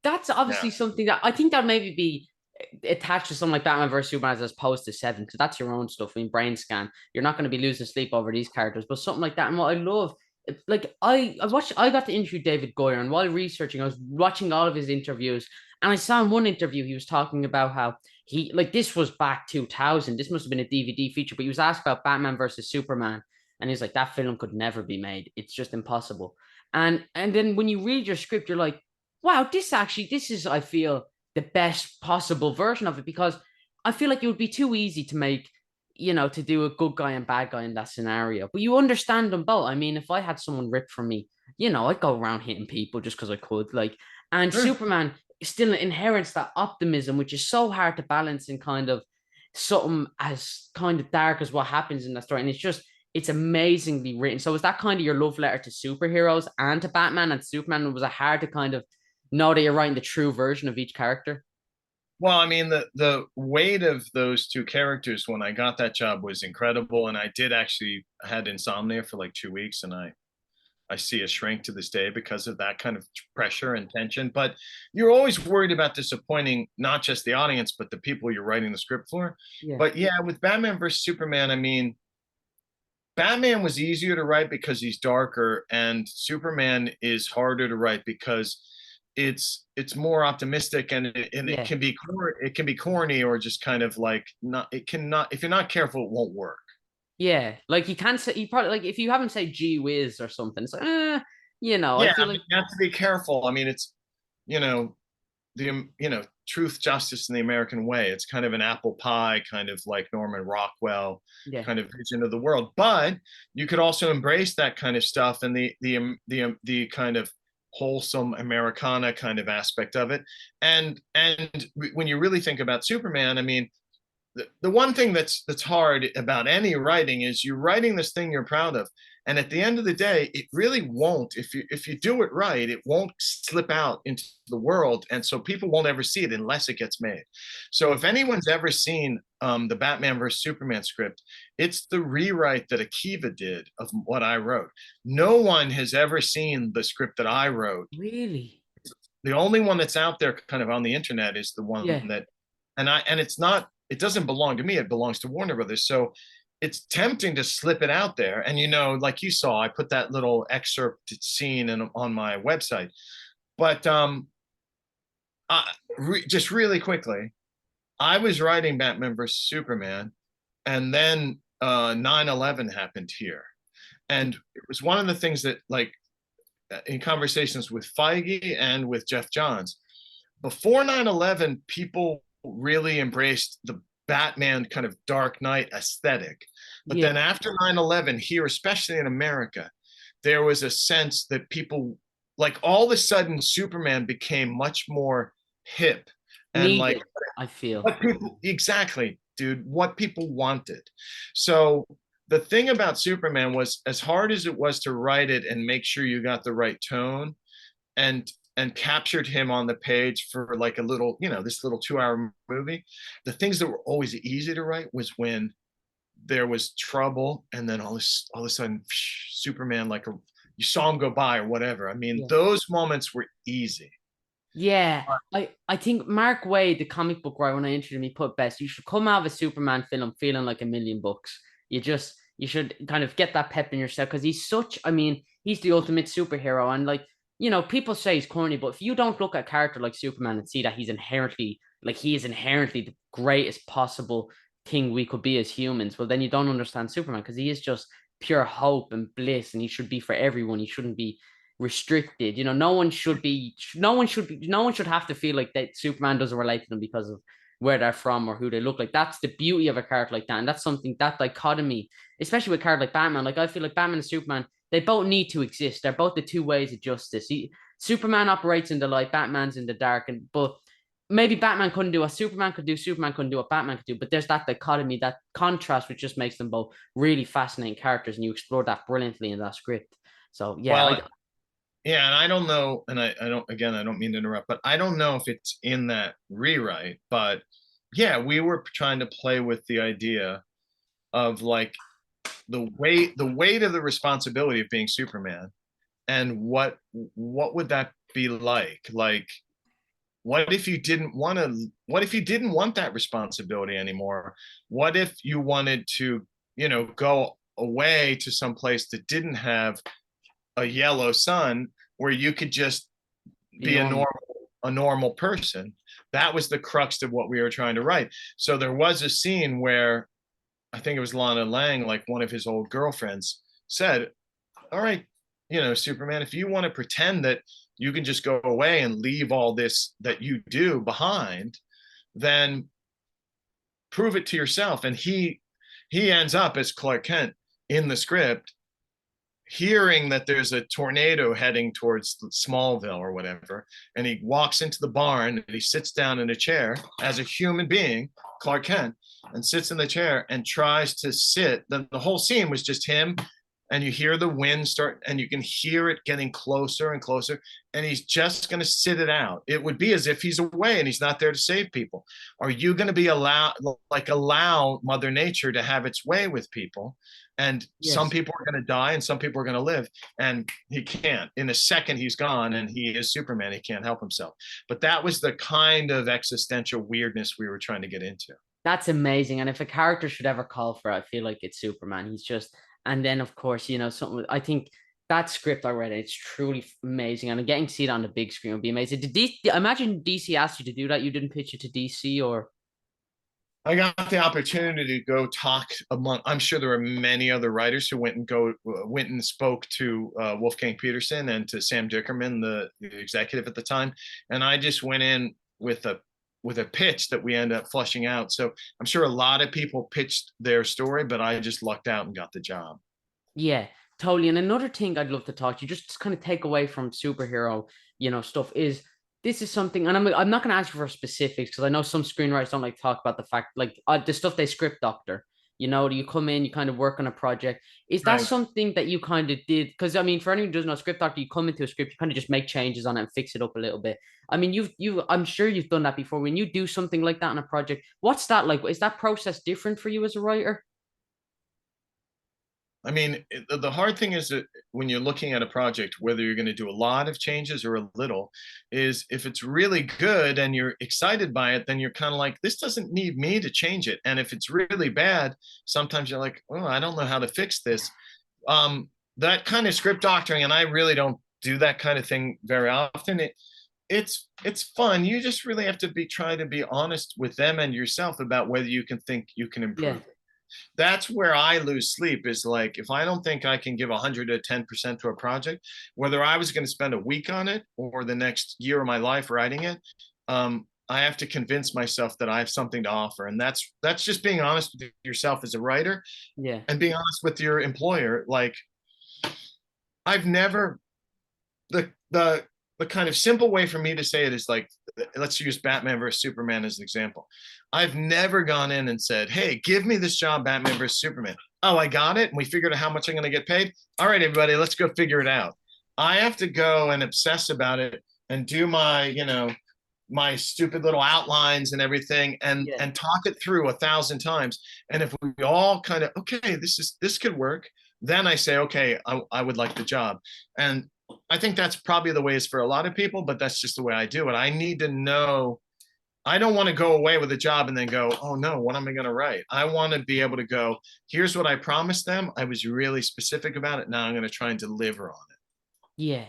that's Yeah. obviously something that I think that maybe be attached to something like Batman vs Superman as opposed to Seven, because that's your own stuff. I mean, Brainscan, you're not going to be losing sleep over these characters, but something like that. And what I love, like I got to interview David Goyer, and while researching, I was watching all of his interviews, and I saw in one interview he was talking about how he like this was back 2000. This must have been a DVD feature, but he was asked about Batman versus Superman, and he's like, that film could never be made. It's just impossible. And then when you read your script, you're like, wow, this is I feel the best possible version of it, because I feel like it would be too easy to make, to do a good guy and bad guy in that scenario. But you understand them both. I mean, if I had someone ripped from me, I'd go around hitting people just because I could. Like, and Sure. Superman still inherits that optimism, which is so hard to balance in kind of something as kind of dark as what happens in that story. And it's amazingly written. So is that kind of your love letter to superheroes and to Batman and Superman? Was it hard to kind of know that you're writing the true version of each character? Well, I mean, the weight of those two characters when I got that job was incredible, and I did actually had insomnia for like 2 weeks, and I see a shrink to this day because of that kind of pressure and tension. But you're always worried about disappointing not just the audience, but the people you're writing the script for. Yeah. But yeah, with Batman versus Superman, I mean, Batman was easier to write because he's darker, and Superman is harder to write because it's more optimistic, and it Yeah. can be it can be corny, or just kind of like not, it cannot, if you're not careful, it won't work. Yeah. Like you can't say, you probably, like, if you haven't said gee whiz or something, it's like, I Yeah, feel I like, mean, you have to be careful. I mean, it's, you know, truth, justice, and the American way. It's kind of an apple pie, kind of like Norman Rockwell yeah. kind of vision of the world. But you could also embrace that kind of stuff, and the kind of wholesome Americana kind of aspect of it. And when you really think about Superman, I mean, the one thing that's hard about any writing is you're writing this thing you're proud of, and at the end of the day, it really won't, if you do it right, it won't slip out into the world, and so people won't ever see it unless it gets made. So if anyone's ever seen the Batman versus Superman script, it's the rewrite that Akiva did of what I wrote. No one has ever seen the script that I wrote. Really? The only one that's out there kind of on the internet is the one Yeah. that, and it's not, it doesn't belong to me, it belongs to Warner Brothers. So it's tempting to slip it out there. And like you saw, I put that little excerpt scene on my website. But just really quickly, I was writing Batman versus Superman, and then 9/11 happened here. And it was one of the things that, like, in conversations with Feige and with Jeff Johns, before 9/11, people really embraced the Batman kind of Dark Knight aesthetic. But Yeah. then after 9/11 here, especially in America, there was a sense that people, like, all of a sudden Superman became much more hip, and like Needed, I feel. what people, exactly, dude, what people wanted. So the thing about Superman was, as hard as it was to write it and make sure you got the right tone, and captured him on the page for like a little, this little 2 hour movie. The things that were always easy to write was when there was trouble, and then all of a sudden, Superman, like you saw him go by or whatever. I mean, Yeah. those moments were easy. Yeah, I think Mark Waid, the comic book writer, when I interviewed him, he put best, you should come out of a Superman film feeling like $1,000,000. You should kind of get that pep in yourself, because I mean, he's the ultimate superhero. And like, people say he's corny, but if you don't look at a character like Superman and see that he is inherently the greatest possible thing we could be as humans, well, then you don't understand Superman, because he is just pure hope and bliss, and he should be for everyone. He shouldn't be restricted. No one should have to feel like that Superman doesn't relate to them because of where they're from or who they look like. That's the beauty of a character like that. And that's something, that dichotomy, especially with a character like Batman. Like, I feel like Batman and Superman, they both need to exist. They're both the two ways of justice. Superman operates in the light, Batman's in the dark, but maybe Batman couldn't do what Superman could do, Superman couldn't do what Batman could do. But there's that dichotomy, that contrast, which just makes them both really fascinating characters, and you explore that brilliantly in that script. So yeah, Well, yeah, and I don't know, and I don't, again, I don't mean to interrupt, but I don't know if it's in that rewrite, but yeah, we were trying to play with the idea of like the weight of the responsibility of being Superman, and what would that be like? Like, what if you didn't want that responsibility anymore? What if you wanted to, go away to some place that didn't have a yellow sun, where you could just be be normal. a normal person? That was the crux of what we were trying to write. So there was a scene where I think it was Lana Lang, like one of his old girlfriends, said, all right, Superman, if you want to pretend that you can just go away and leave all this that you do behind, then prove it to yourself. And he ends up as Clark Kent in the script, hearing that there's a tornado heading towards Smallville or whatever, and he walks into the barn and he sits down in a chair as a human being, Clark Kent, and sits in the chair and tries to sit. The whole scene was just him, and you hear the wind start, and you can hear it getting closer and closer, and he's just going to sit it out. It would be as if he's away and he's not there to save people. Are you going to be allow Mother Nature to have its way with people? And some people are going to die and some people are going to live, and he can't. In a second, he's gone, and he is Superman. He can't help himself. But that was the kind of existential weirdness we were trying to get into. That's amazing. And if a character should ever call for it, I feel like it's Superman. He's just, and then of course, something, I think that script I read, it's truly amazing. And getting to see it on the big screen would be amazing. I imagine DC asked you to do that? You didn't pitch it to DC, or? I got the opportunity to go talk among. I'm sure there were many other writers who went and spoke to Wolfgang Peterson and to Sam Dickerman, the executive at the time, and I just went in with a pitch that we end up flushing out. So I'm sure a lot of people pitched their story, but I just lucked out and got the job. Yeah, totally. And another thing I'd love to talk to you, just kind of take away from superhero, stuff, is this is something, and I'm not going to ask you for specifics because I know some screenwriters don't like to talk about the fact, like the stuff they script doctor. You come in, you kind of work on a project. Is that something that you kind of did? Because I mean, for anyone who doesn't know, script doctor, you come into a script, you kind of just make changes on it and fix it up a little bit. I mean, I'm sure you've done that before. When you do something like that on a project, what's that like? Is that process different for you as a writer? I mean, the hard thing is that when you're looking at a project, whether you're going to do a lot of changes or a little, is if it's really good and you're excited by it, then you're kind of like, this doesn't need me to change it. And if it's really bad, sometimes you're like, oh, I don't know how to fix this. That kind of script doctoring, and I really don't do that kind of thing very often. It's fun. You just really have to try to be honest with them and yourself about whether you can think you can improve it. That's where I lose sleep, is like, if I don't think I can give 110% to a project, whether I was going to spend a week on it or the next year of my life writing it, I have to convince myself that I have something to offer. And that's just being honest with yourself as a writer, and being honest with your employer. Like, I've never, the kind of simple way for me to say it is like, let's use Batman versus Superman as an example. I've never gone in and said, hey, give me this job, Batman versus Superman. Oh, I got it. And we figured out how much I'm going to get paid. All right, everybody, let's go figure it out. I have to go and obsess about it and do my, my stupid little outlines and everything, and talk it through 1,000 times. And if we all kind of, okay, this could work, then I say, okay, I would like the job. And I think that's probably the way it's for a lot of people, but that's just the way I do it. I need to know. I don't want to go away with a job and then go, oh no, what am I going to write? I want to be able to go, here's what I promised them. I was really specific about it. Now I'm going to try and deliver on it. Yeah.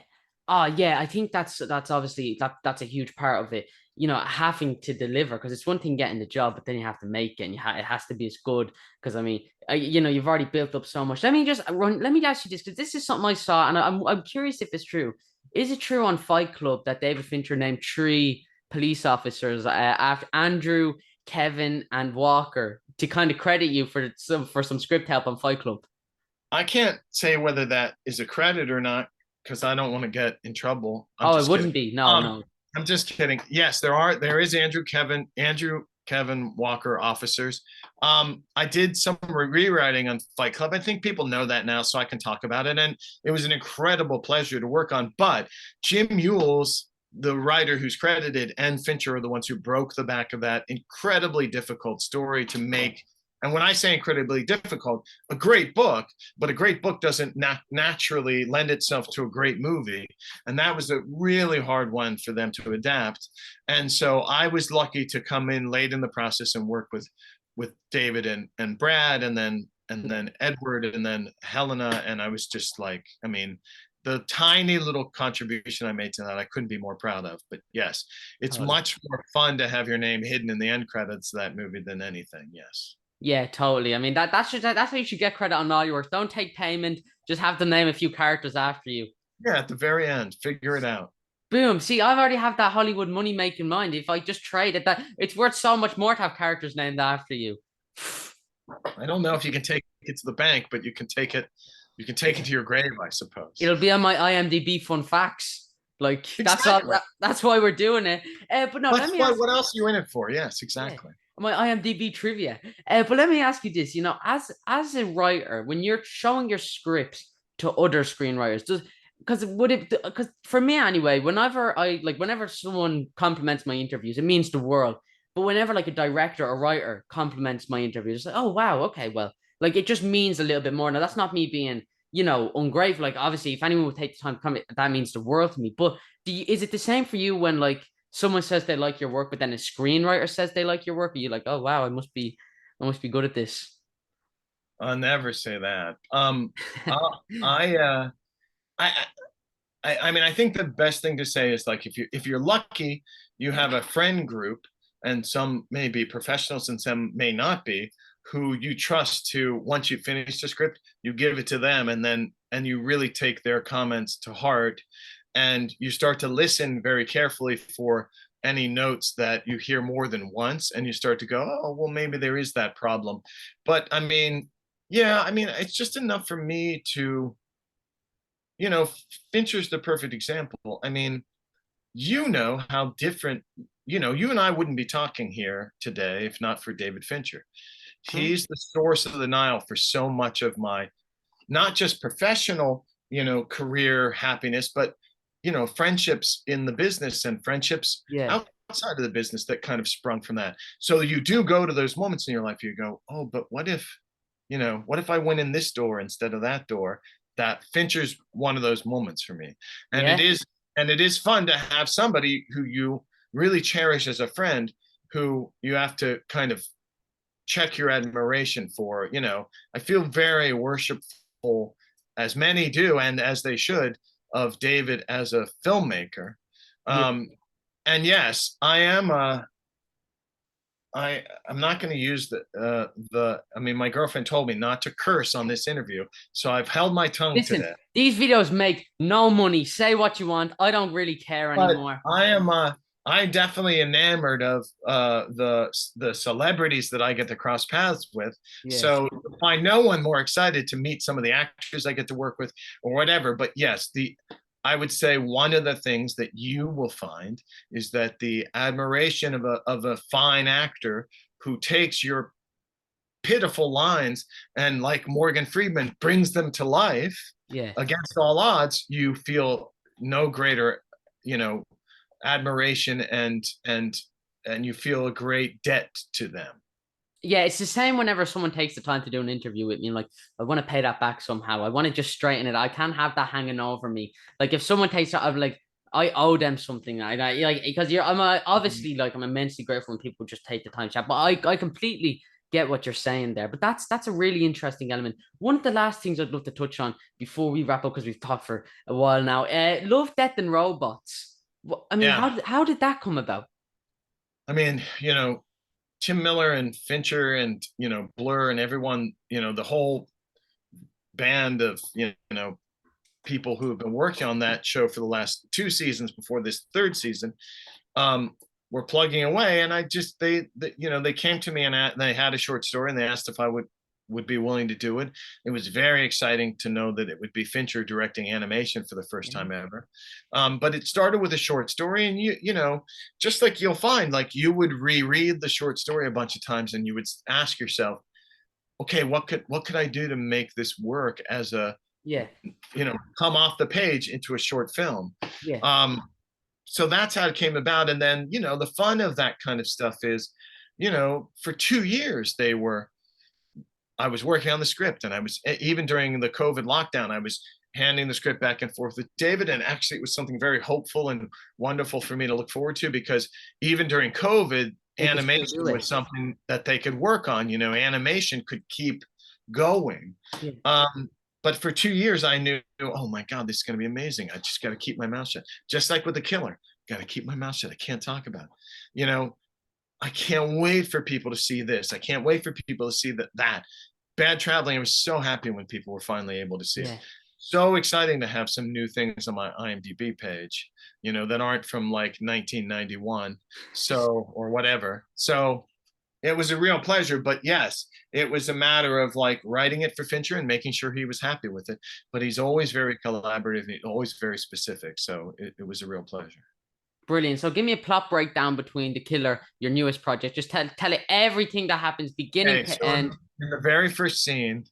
Yeah. I think that's obviously that's a huge part of it. Having to deliver, because it's one thing getting the job, but then you have to make it, and it has to be as good. Because I mean, you've already built up so much. Let me ask you this, because this is something I saw, and I'm curious if it's true. Is it true on Fight Club that David Fincher named 3 police officers, Andrew, Kevin, and Walker, to kind of credit you for some script help on Fight Club? I can't say whether that is a credit or not, because I don't want to get in trouble. It wouldn't be. No. I'm just kidding. Yes, there is Andrew, Kevin, Walker officers. I did some rewriting on Fight Club. I think people know that now, so I can talk about it. And it was an incredible pleasure to work on. But Jim Mules, the writer who's credited, and Fincher are the ones who broke the back of that incredibly difficult story to make. And when I say incredibly difficult, a great book, but a great book doesn't naturally lend itself to a great movie. And that was a really hard one for them to adapt. And so I was lucky to come in late in the process and work with David and Brad, and then Edward, and then Helena. And I was just like, I mean, the tiny little contribution I made to that, I couldn't be more proud of. But yes, it's much more fun to have your name hidden in the end credits of that movie than anything. Yes. Yeah, totally. I mean, that's how you should get credit on all your work. Don't take payment. Just have to name a few characters after you. Yeah, at the very end, figure it out. Boom. See, I already have that Hollywood money making mind. If I just trade it, that it's worth so much more to have characters named after you. I don't know if you can take it to the bank, but you can take it to your grave, I suppose. It'll be on my IMDb fun facts. Like that's all. Exactly. That's why we're doing it. But no, let That's me why, ask. what else are you in it for? Yes, Yeah, exactly. my IMDb trivia. But let me ask you this. You know, as a writer, when you're showing your scripts to other screenwriters, does because for me anyway, whenever someone compliments my interviews, it means the world. But whenever like a director or writer compliments my interviews, it's like, oh wow, okay, well, like it just means a little bit more. Now that's not me being, ungrateful. Like obviously, if anyone would take the time to comment, that means the world to me. But is it the same for you when like someone says they like your work, but then a screenwriter says they like your work, and you're like, oh wow, I must be good at this. I'll never say that. I, I, I, I mean, I think the best thing to say is like if you're lucky, you have a friend group, and some may be professionals and some may not be, who you trust to once you finish the script, you give it to them, and you really take their comments to heart, and you start to listen very carefully for any notes that you hear more than once, and you start to go, oh, well, maybe there is that problem. But I mean, yeah, I mean, it's just enough for me to, you know, Fincher's the perfect example. I mean, you know how different, you and I wouldn't be talking here today if not for David Fincher. Huh? He's the source of the Nile for so much of my, not just professional, career happiness, but, friendships in the business and friendships Yeah. outside of the business that kind of sprung from that. So you do go to those moments in your life, you go, oh, but what if I went in this door instead of that door? That Fincher's one of those moments for me. And Yeah. it is fun to have somebody who you really cherish as a friend, who you have to kind of check your admiration for. I feel very worshipful, as many do and as they should, of David as a filmmaker. Yeah. And yes, I'm not going to use I mean, my girlfriend told me not to curse on this interview, so I've held my tongue Listen, today. these videos make no money. Say what you want. I don't really care But anymore. I'm definitely enamored of the celebrities that I get to cross paths with. Yeah. So I find no one more excited to meet some of the actors I get to work with or whatever. But yes, I would say one of the things that you will find is that the admiration of a fine actor who takes your pitiful lines and, like Morgan Freeman, brings them to life Yeah. against all odds, you feel no greater, you know, admiration and you feel a great debt to them. Yeah, it's the same whenever someone takes the time to do an interview with me. Like, I want to pay that back somehow. I want to just straighten it. I can't have that hanging over me. Like, if someone takes it, I'm like, I owe them something. I like because obviously like I'm immensely grateful when people just take the time to chat. But I completely get what you're saying there. But that's a really interesting element. One of the last things I'd love to touch on before we wrap up, because we've talked for a while now. Love, Death, and Robots. I mean, Yeah. how did that come about? I mean, Tim Miller and Fincher and, Blur and everyone, the whole band of, people who have been working on that show for the last two seasons before this third season, were plugging away. And they came to me and they had a short story and they asked if I would be willing to do it. It was very exciting to know that it would be Fincher directing animation for the first time ever. But it started with a short story, and just like you'll find, like you would reread the short story a bunch of times, and you would ask yourself, okay, what could I do to make this work as a, Yeah, come off the page into a short film? yeah, So that's how it came about. And then, the fun of that kind of stuff is, for 2 years I was working on the script, and I was, even during the COVID lockdown, I was handing the script back and forth with David. And actually, it was something very hopeful and wonderful for me to look forward to, because even during COVID, they could still animation do was it. something that they could work on. Animation could keep going. Yeah. But for 2 years, I knew, oh my God, this is going to be amazing. I just got to keep my mouth shut. Just like with The Killer, got to keep my mouth shut. I can't talk about it. I can't wait for people to see this. I can't wait for people to see that. Bad Traveling, I was so happy when people were finally able to see it. Yeah. so exciting to have some new things on my IMDb page, that aren't from like 1991, so or whatever. So it was a real pleasure, but yes, it was a matter of like writing it for Fincher and making sure he was happy with it. But he's always very collaborative and always very specific. So it was a real pleasure. Brilliant. So give me a plot breakdown between The Killer, your newest project. Just tell it everything that happens, beginning Okay, to so end. in the very first scene,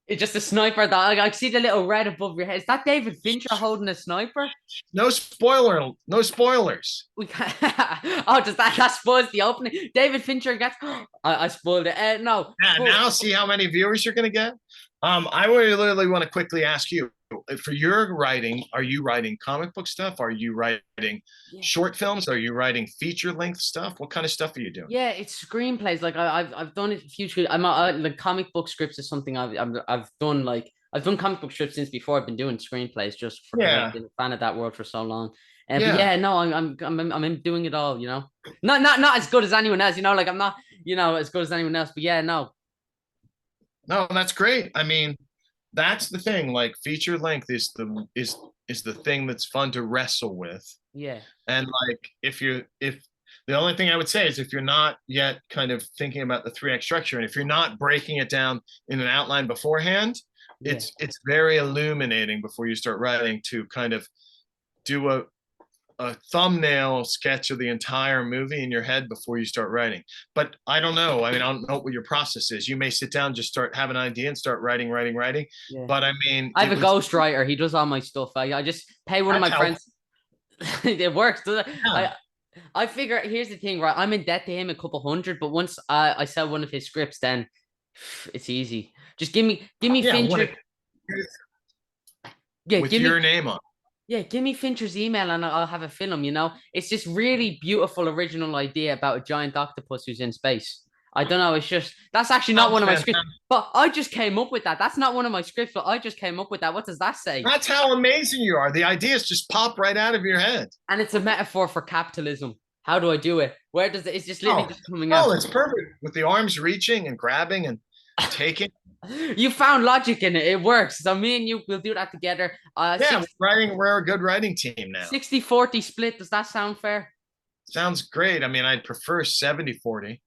It's just a sniper that I see the little red above your head. Is that David Fincher holding a sniper? no spoilers. We can Oh, does that spoils the opening? David Fincher gets. I spoiled it. No. Yeah, now see how many viewers you're gonna get. I would literally want to quickly ask you, for your writing, are you writing comic book stuff? Are you writing short films? Are you writing feature length stuff? What kind of stuff are you doing? Yeah, it's screenplays. Like I've done it a few. Like comic book scripts is something I've done. Like I've done comic book scripts since before. I've been doing screenplays just for I've been a fan of that world for so long. But yeah, no, I'm doing it all. Not as good as anyone else. Like I'm not as good as anyone else. But yeah, no. No, that's great. I mean, that's the thing. Like feature length is the thing that's fun to wrestle with. Yeah. And like if the only thing I would say is if you're not yet kind of thinking about the 3 act structure, and if you're not breaking it down in an outline beforehand, it's very illuminating before you start writing to kind of do a thumbnail sketch of the entire movie in your head before you start writing. But I don't know. I mean, I don't know what your process is. You may sit down, just have an idea and start writing. Yeah. But I mean, I have a ghostwriter. He does all my stuff. I just pay one of my friends. It works, does it? Yeah. I figure here's the thing, right? I'm in debt to him a couple hundred, but once I sell one of his scripts, then it's easy. Just give me Fincher. With your name on. Yeah, give me Fincher's email and I'll have a film, It's this really beautiful original idea about a giant octopus who's in space. I don't know. It's just, that's actually not one of my scripts, but I just came up with that. That's not one of my scripts, but I just came up with that. What does that say? That's how amazing you are. The ideas just pop right out of your head. And it's a metaphor for capitalism. How do I do it? Where does it's just literally just coming out? Oh, it's perfect. With the arms reaching and grabbing and taking. You found logic in it. It works. So me and you will do that together. We're a good writing team now. 60-40 split. Does that sound fair? Sounds great. I mean, I'd prefer 70-40.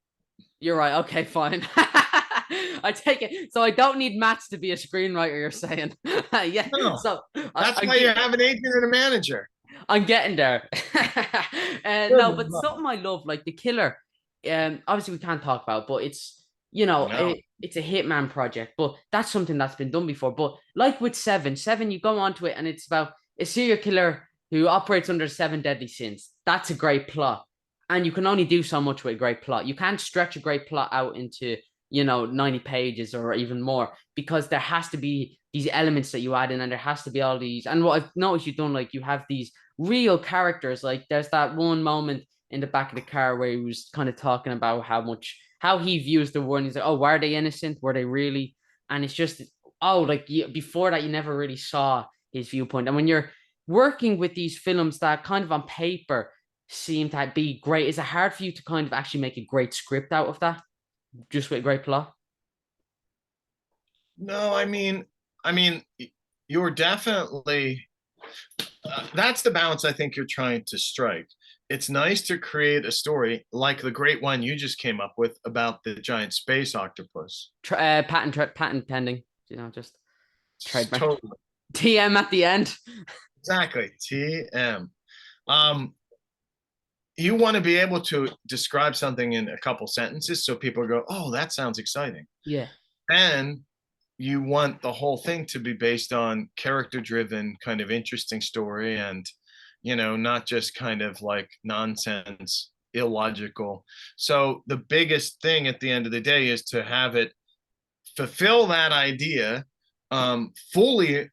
You're right. Okay, fine. I take it. So I don't need maths to be a screenwriter, you're saying. Yeah. No, so that's why you have an agent and a manager. I'm getting there. No, but something I love, like The Killer, obviously we can't talk about, but it's it's a hitman project, but that's something that's been done before. But like with Seven, you go onto it and it's about a serial killer who operates under 7 deadly sins. That's a great plot. And you can only do so much with a great plot. You can't stretch a great plot out into, 90 pages or even more, because there has to be these elements that you add in, and there has to be all these. And what I've noticed you've done, like you have these real characters. Like there's that one moment in the back of the car where he was kind of talking about how he views the world. And he's like, oh, were they innocent? Were they really? And it's just, before that, you never really saw his viewpoint. And when you're working with these films that kind of on paper seem to be great, is it hard for you to kind of actually make a great script out of that, just with a great plot? No, I mean, you're definitely, that's the balance I think you're trying to strike. It's nice to create a story like the great one you just came up with about the giant space octopus. Patent pending, just trademark. Totally. TM at the end. Exactly. TM. You want to be able to describe something in a couple sentences so people go, oh, that sounds exciting. Yeah. And you want the whole thing to be based on character-driven, kind of interesting story, and not just kind of like nonsense, illogical. So the biggest thing at the end of the day is to have it fulfill that idea, fully,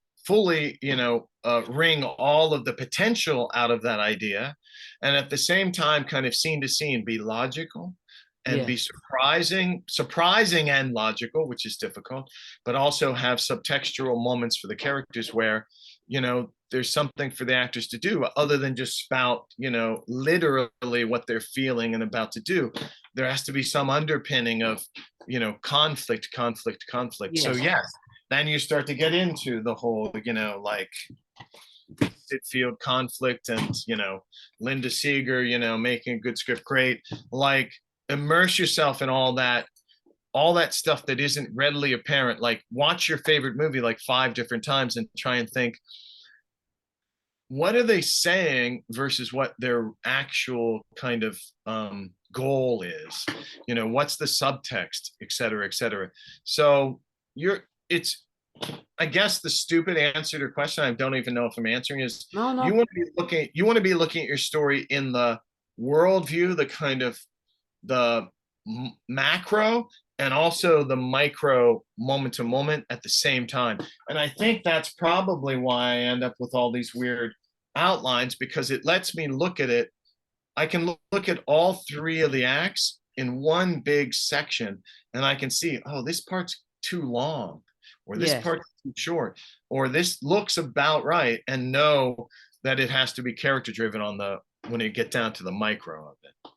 wring all of the potential out of that idea, and at the same time, kind of scene to scene, be logical and be surprising and logical, which is difficult, but also have subtextual moments for the characters where, there's something for the actors to do other than just spout, literally what they're feeling and about to do. There has to be some underpinning of, conflict. Yes. So yes, Then you start to get into the whole, like Sitfield conflict and, Linda Seeger, making a good script great. Like, immerse yourself in all that stuff that isn't readily apparent. Like, watch your favorite movie like 5 different times and try and think, what are they saying versus what their actual kind of goal is? What's the subtext, et cetera, et cetera. So I guess the stupid answer to your question, I don't even know if I'm answering, is No, you no. want to be looking at your story in the worldview, the kind of the macro, and also the micro, moment to moment at the same time. And I think that's probably why I end up with all these weird outlines, because it lets me look at it. I can look at all 3 of the acts in one big section, and I can see, oh, this part's too long, or this Yeah. part's too short, or this looks about right, and know that it has to be character driven when you get down to the micro of it.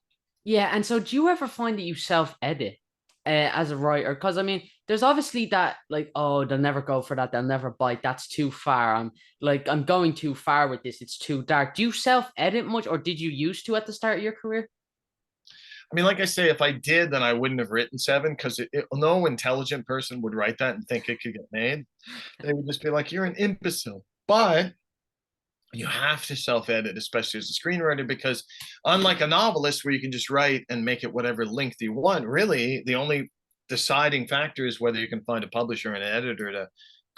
Yeah, and so do you ever find that you self-edit as a writer? Because I mean, there's obviously that, like, oh, they'll never go for that, they'll never bite. That's too far. I'm going too far with this. It's too dark. Do you self-edit much, or did you used to at the start of your career? I mean, like I say, if I did, then I wouldn't have written Seven, because no intelligent person would write that and think it could get made. They would just be like, "You're an imbecile." But you have to self-edit, especially as a screenwriter, because unlike a novelist where you can just write and make it whatever length you want, really the only deciding factor is whether you can find a publisher and an editor to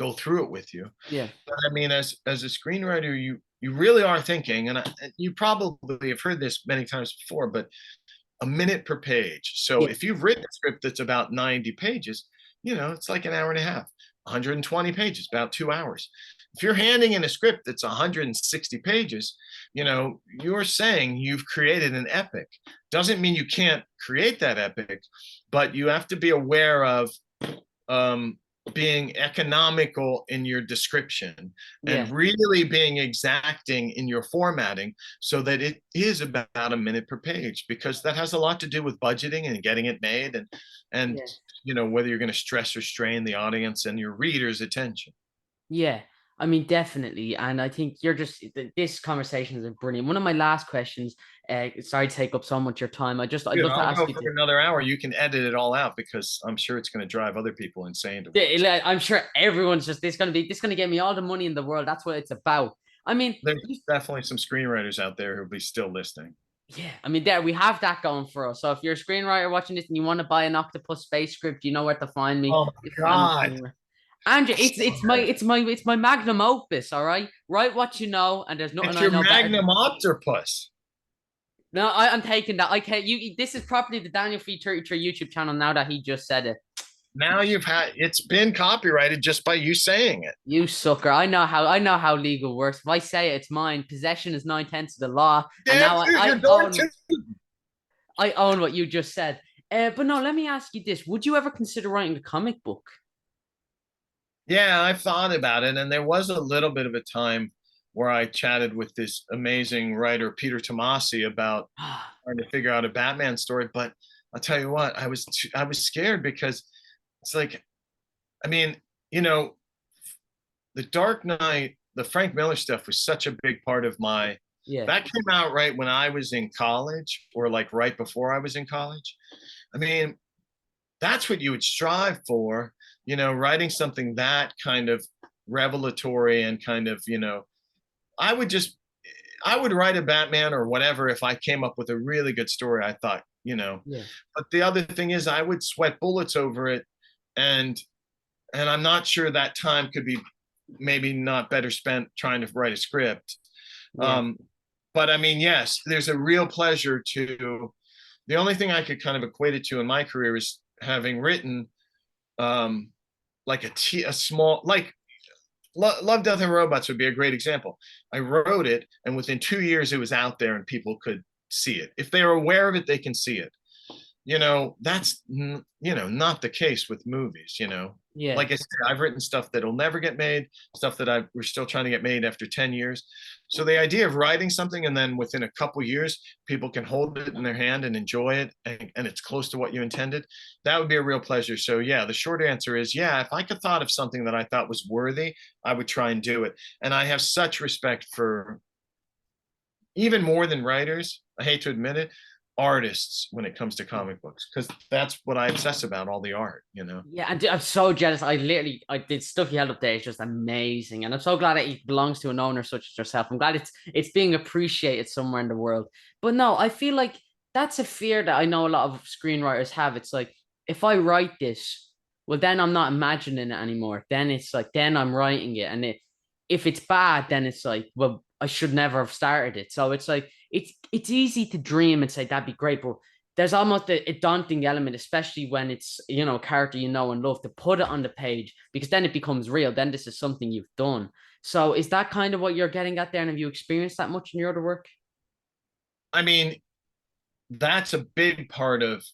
go through it with you. Yeah. But I mean, as a screenwriter, you really are thinking, and you probably have heard this many times before, but a minute per page. So if you've written a script that's about 90 pages, it's like an hour and a half. 120 pages, about 2 hours. If you're handing in a script that's 160 pages, you're saying you've created an epic. Doesn't mean you can't create that epic, but you have to be aware of being economical in your description and really being exacting in your formatting, so that it is about a minute per page, because that has a lot to do with budgeting and getting it made, and whether you're going to stress or strain the audience and your reader's attention. Yeah, I mean, definitely. And I think this conversation has been brilliant. One of my last questions, sorry to take up so much of your time. I'd love to I'll ask go you for this. another hour. You can edit it all out, because I'm sure it's going to drive other people insane to watch. Yeah, I'm sure everyone's just this going to get me all the money in the world. That's what it's about. I mean, there's definitely some screenwriters out there who'll be still listening. Yeah, I mean, there we have that going for us. So if you're a screenwriter watching this and you want to buy an octopus space script, you know where to find me. Oh my God. Andrew, it's my magnum opus. All right, write what you know, and there's nothing It's I your know magnum better. octopus. No, I'm taking that. I can't. This is properly the Daniel Fee 33 YouTube channel. Now that he just said it, Now it's been copyrighted just by you saying it. you sucker. I know how legal works. If I say it, it's mine. Possession is 9/10 of the law, and Damn, now I own what you just said. But no, let me ask you this: would you ever consider writing a comic book? Yeah, I've thought about it, and there was a little bit of a time where I chatted with this amazing writer, Peter Tomasi, about trying to figure out a Batman story. But I'll tell you what, I was scared, because it's like, I mean, the Dark Knight, the Frank Miller stuff was such a big part of that came out right when I was in college, or like right before I was in college. I mean, that's what you would strive for, writing something that kind of revelatory and kind of, I would write a Batman or whatever if I came up with a really good story. I thought, but the other thing is I would sweat bullets over it, and I'm not sure that time could be maybe not better spent trying to write a script. But I mean, yes, there's a real pleasure to, the only thing I could kind of equate it to in my career is having written like a small, like Love, Death and Robots would be a great example. I wrote it, and within 2 years it was out there and people could see it. If they are aware of it, they can see it. that's not the case with movies. Yeah. Like I said, I've written stuff that'll never get made, stuff that we're still trying to get made after 10 years. So the idea of writing something and then within a couple years, people can hold it in their hand and enjoy it, and it's close to what you intended, that would be a real pleasure. So yeah, the short answer is, yeah, if I could thought of something that I thought was worthy, I would try and do it. And I have such respect for, even more than writers, I hate to admit it, artists when it comes to comic books, because that's what I obsess about, all the art. Yeah, I'm so jealous. I did stuff you held up there. It's just amazing, and I'm so glad that it belongs to an owner such as yourself. I'm glad it's being appreciated somewhere in the world. But no, I feel like that's a fear that I know a lot of screenwriters have. It's like, if I write this, well, then I'm not imagining it anymore. Then it's like, then I'm writing it, and if it's bad, then it's like, well, I should never have started it. So it's like, it's easy to dream and say that'd be great, but there's almost a daunting element, especially when it's, a character you know and love, to put it on the page, because then it becomes real. Then this is something you've done. So is that kind of what you're getting at there? And have you experienced that much in your other work? I mean, that's a big part of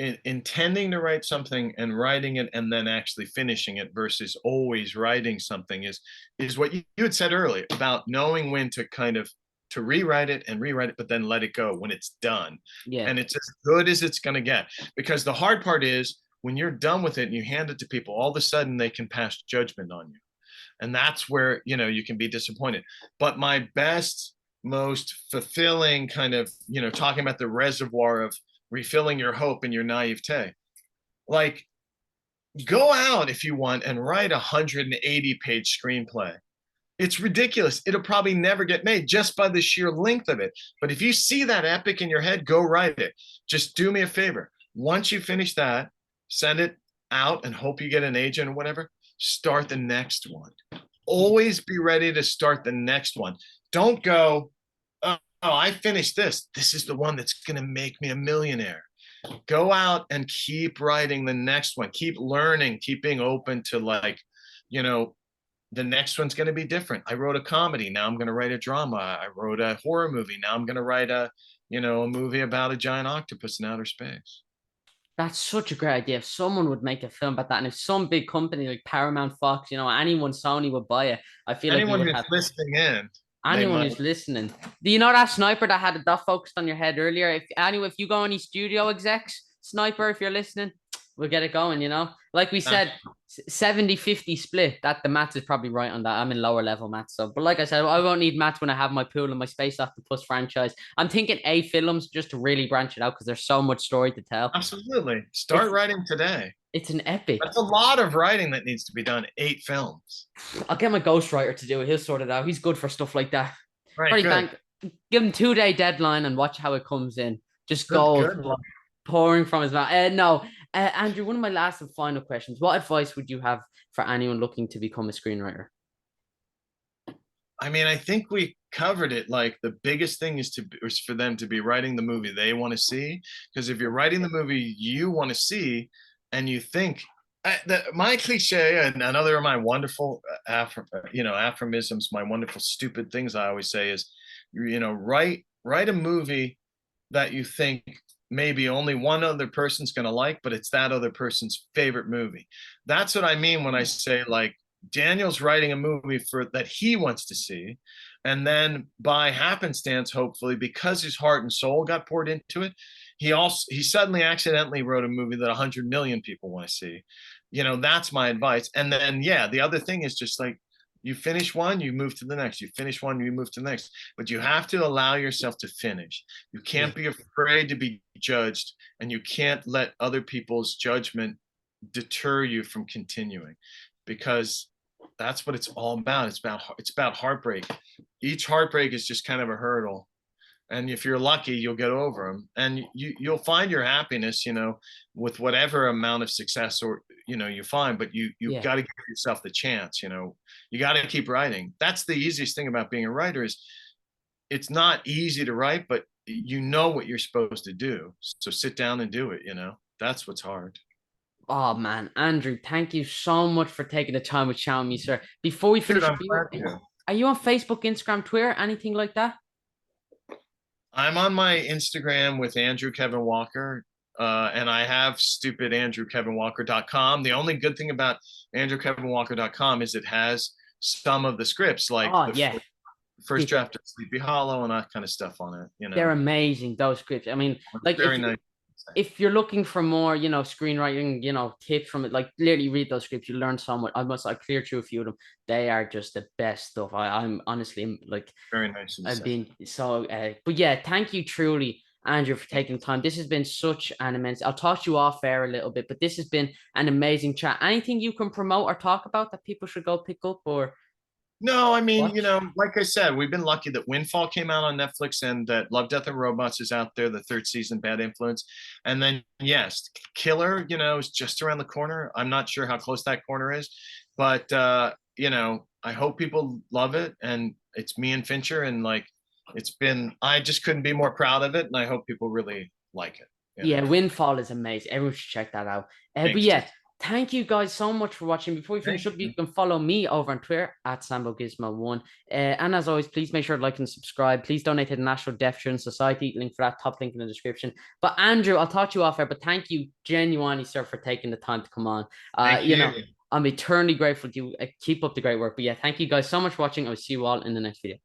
intending to write something and writing it and then actually finishing it versus always writing something is what you had said earlier about knowing when to kind of to rewrite it and rewrite it, but then let it go when it's done. Yeah. And it's as good as it's going to get. Because the hard part is when you're done with it and you hand it to people, all of a sudden they can pass judgment on you. And that's where, you can be disappointed. But my best, most fulfilling kind of, talking about the reservoir of refilling your hope and your naivete, like, go out if you want and write 180-page screenplay. It's ridiculous. It'll probably never get made just by the sheer length of it. But if you see that epic in your head, go write it. Just do me a favor. Once you finish that, send it out and hope you get an agent or whatever. Start the next one. Always be ready to start the next one. Don't go, oh, I finished this. This is the one that's going to make me a millionaire. Go out and keep writing the next one. Keep learning. Keep being open to, like, the next one's going to be different. I wrote a comedy. Now I'm going to write a drama. I wrote a horror movie. Now I'm going to write a movie about a giant octopus in outer space. That's such a great idea. If someone would make a film about that, and if some big company like Paramount, Fox, anyone, Sony would buy it, I feel like we Anyone would who's have listening in, they anyone might. who's listening. Do you know that sniper that had a dot focused on your head earlier? If you go any studio execs, sniper, if you're listening, we'll get it going. Like we said, 70-50 split. That the maths is probably right on that. I'm in lower level maths. So, but like I said, I won't need maths when I have my pool and my Space Octopus franchise. I'm thinking A films just to really branch it out because there's so much story to tell. Absolutely. Start writing today. It's an epic. That's a lot of writing that needs to be done. 8 films. I'll get my ghostwriter to do it. He'll sort it out. He's good for stuff like that. Right, good. Give him 2-day deadline and watch how it comes in. Just Good. pouring from his mouth. No, Andrew, one of my last and final questions. What advice would you have for anyone looking to become a screenwriter? I mean, I think we covered it. Like, the biggest thing is for them to be writing the movie they want to see. Because if you're writing the movie you want to see, and you think my cliche and another of my wonderful aphorisms, my wonderful stupid things I always say is, write a movie that you think maybe only one other person's going to like, but it's that other person's favorite movie. That's what I mean when I say, like, Daniel's writing a movie that he wants to see, and then by happenstance, hopefully, because his heart and soul got poured into it, he suddenly accidentally wrote a movie that 100 million people want to see. That's my advice. And then, yeah, the other thing is just like, you finish one, you move to the next. You finish one, you move to the next. But you have to allow yourself to finish. You can't be afraid to be judged, and you can't let other people's judgment deter you from continuing, because that's what it's all about. It's about heartbreak. Each heartbreak is just kind of a hurdle, and if you're lucky, you'll get over them, and you'll find your happiness, with whatever amount of success or you find. But you've got to give yourself the chance. You got to keep writing. That's the easiest thing about being a writer is it's not easy to write, but you know what you're supposed to do. So sit down and do it. That's what's hard. Oh man, Andrew, thank you so much for taking the time with chatting me, sir. Before we finish, Dude, are you on Facebook, Instagram, Twitter, anything like that? I'm on my Instagram with Andrew Kevin Walker. And I have stupid andrewkevinwalker.com. The only good thing about andrewkevinwalker.com is it has some of the scripts, like Oh the yeah, first draft of Sleepy Hollow and that kind of stuff on it, they're amazing, those scripts. I mean, like Very nice. if you're looking for more, screenwriting, tips from it, like literally read those scripts. You learn so much. I cleared through a few of them. They are just the best stuff. I'm honestly like Very nice. I've been so. But yeah, thank you truly, Andrew, for taking time. This has been such an immense. I'll talk to you off air a little bit, but this has been an amazing chat. Anything you can promote or talk about that people should go pick up or No, I mean, watch? like I said, we've been lucky that Windfall came out on Netflix and that Love, Death, and Robots is out there, the third season, Bad Influence. And then, yes, Killer, is just around the corner. I'm not sure how close that corner is, but, I hope people love it. And it's me and Fincher. And like, I just couldn't be more proud of it. And I hope people really like it. Yeah, Windfall is amazing. Everyone should check that out. But Thanks. yeah, thank you guys so much for watching. Before we finish Thank up, you you. can follow me over on Twitter at SamboGizmo1. And as always, please make sure to like and subscribe. Please donate to the National Deaf Children's Society. Link for that, top link in the description. But Andrew, I'll talk to you off air. But thank you genuinely, sir, for taking the time to come on. Thank you. I'm eternally grateful to you. Keep up the great work. But yeah, thank you guys so much for watching. I'll see you all in the next video.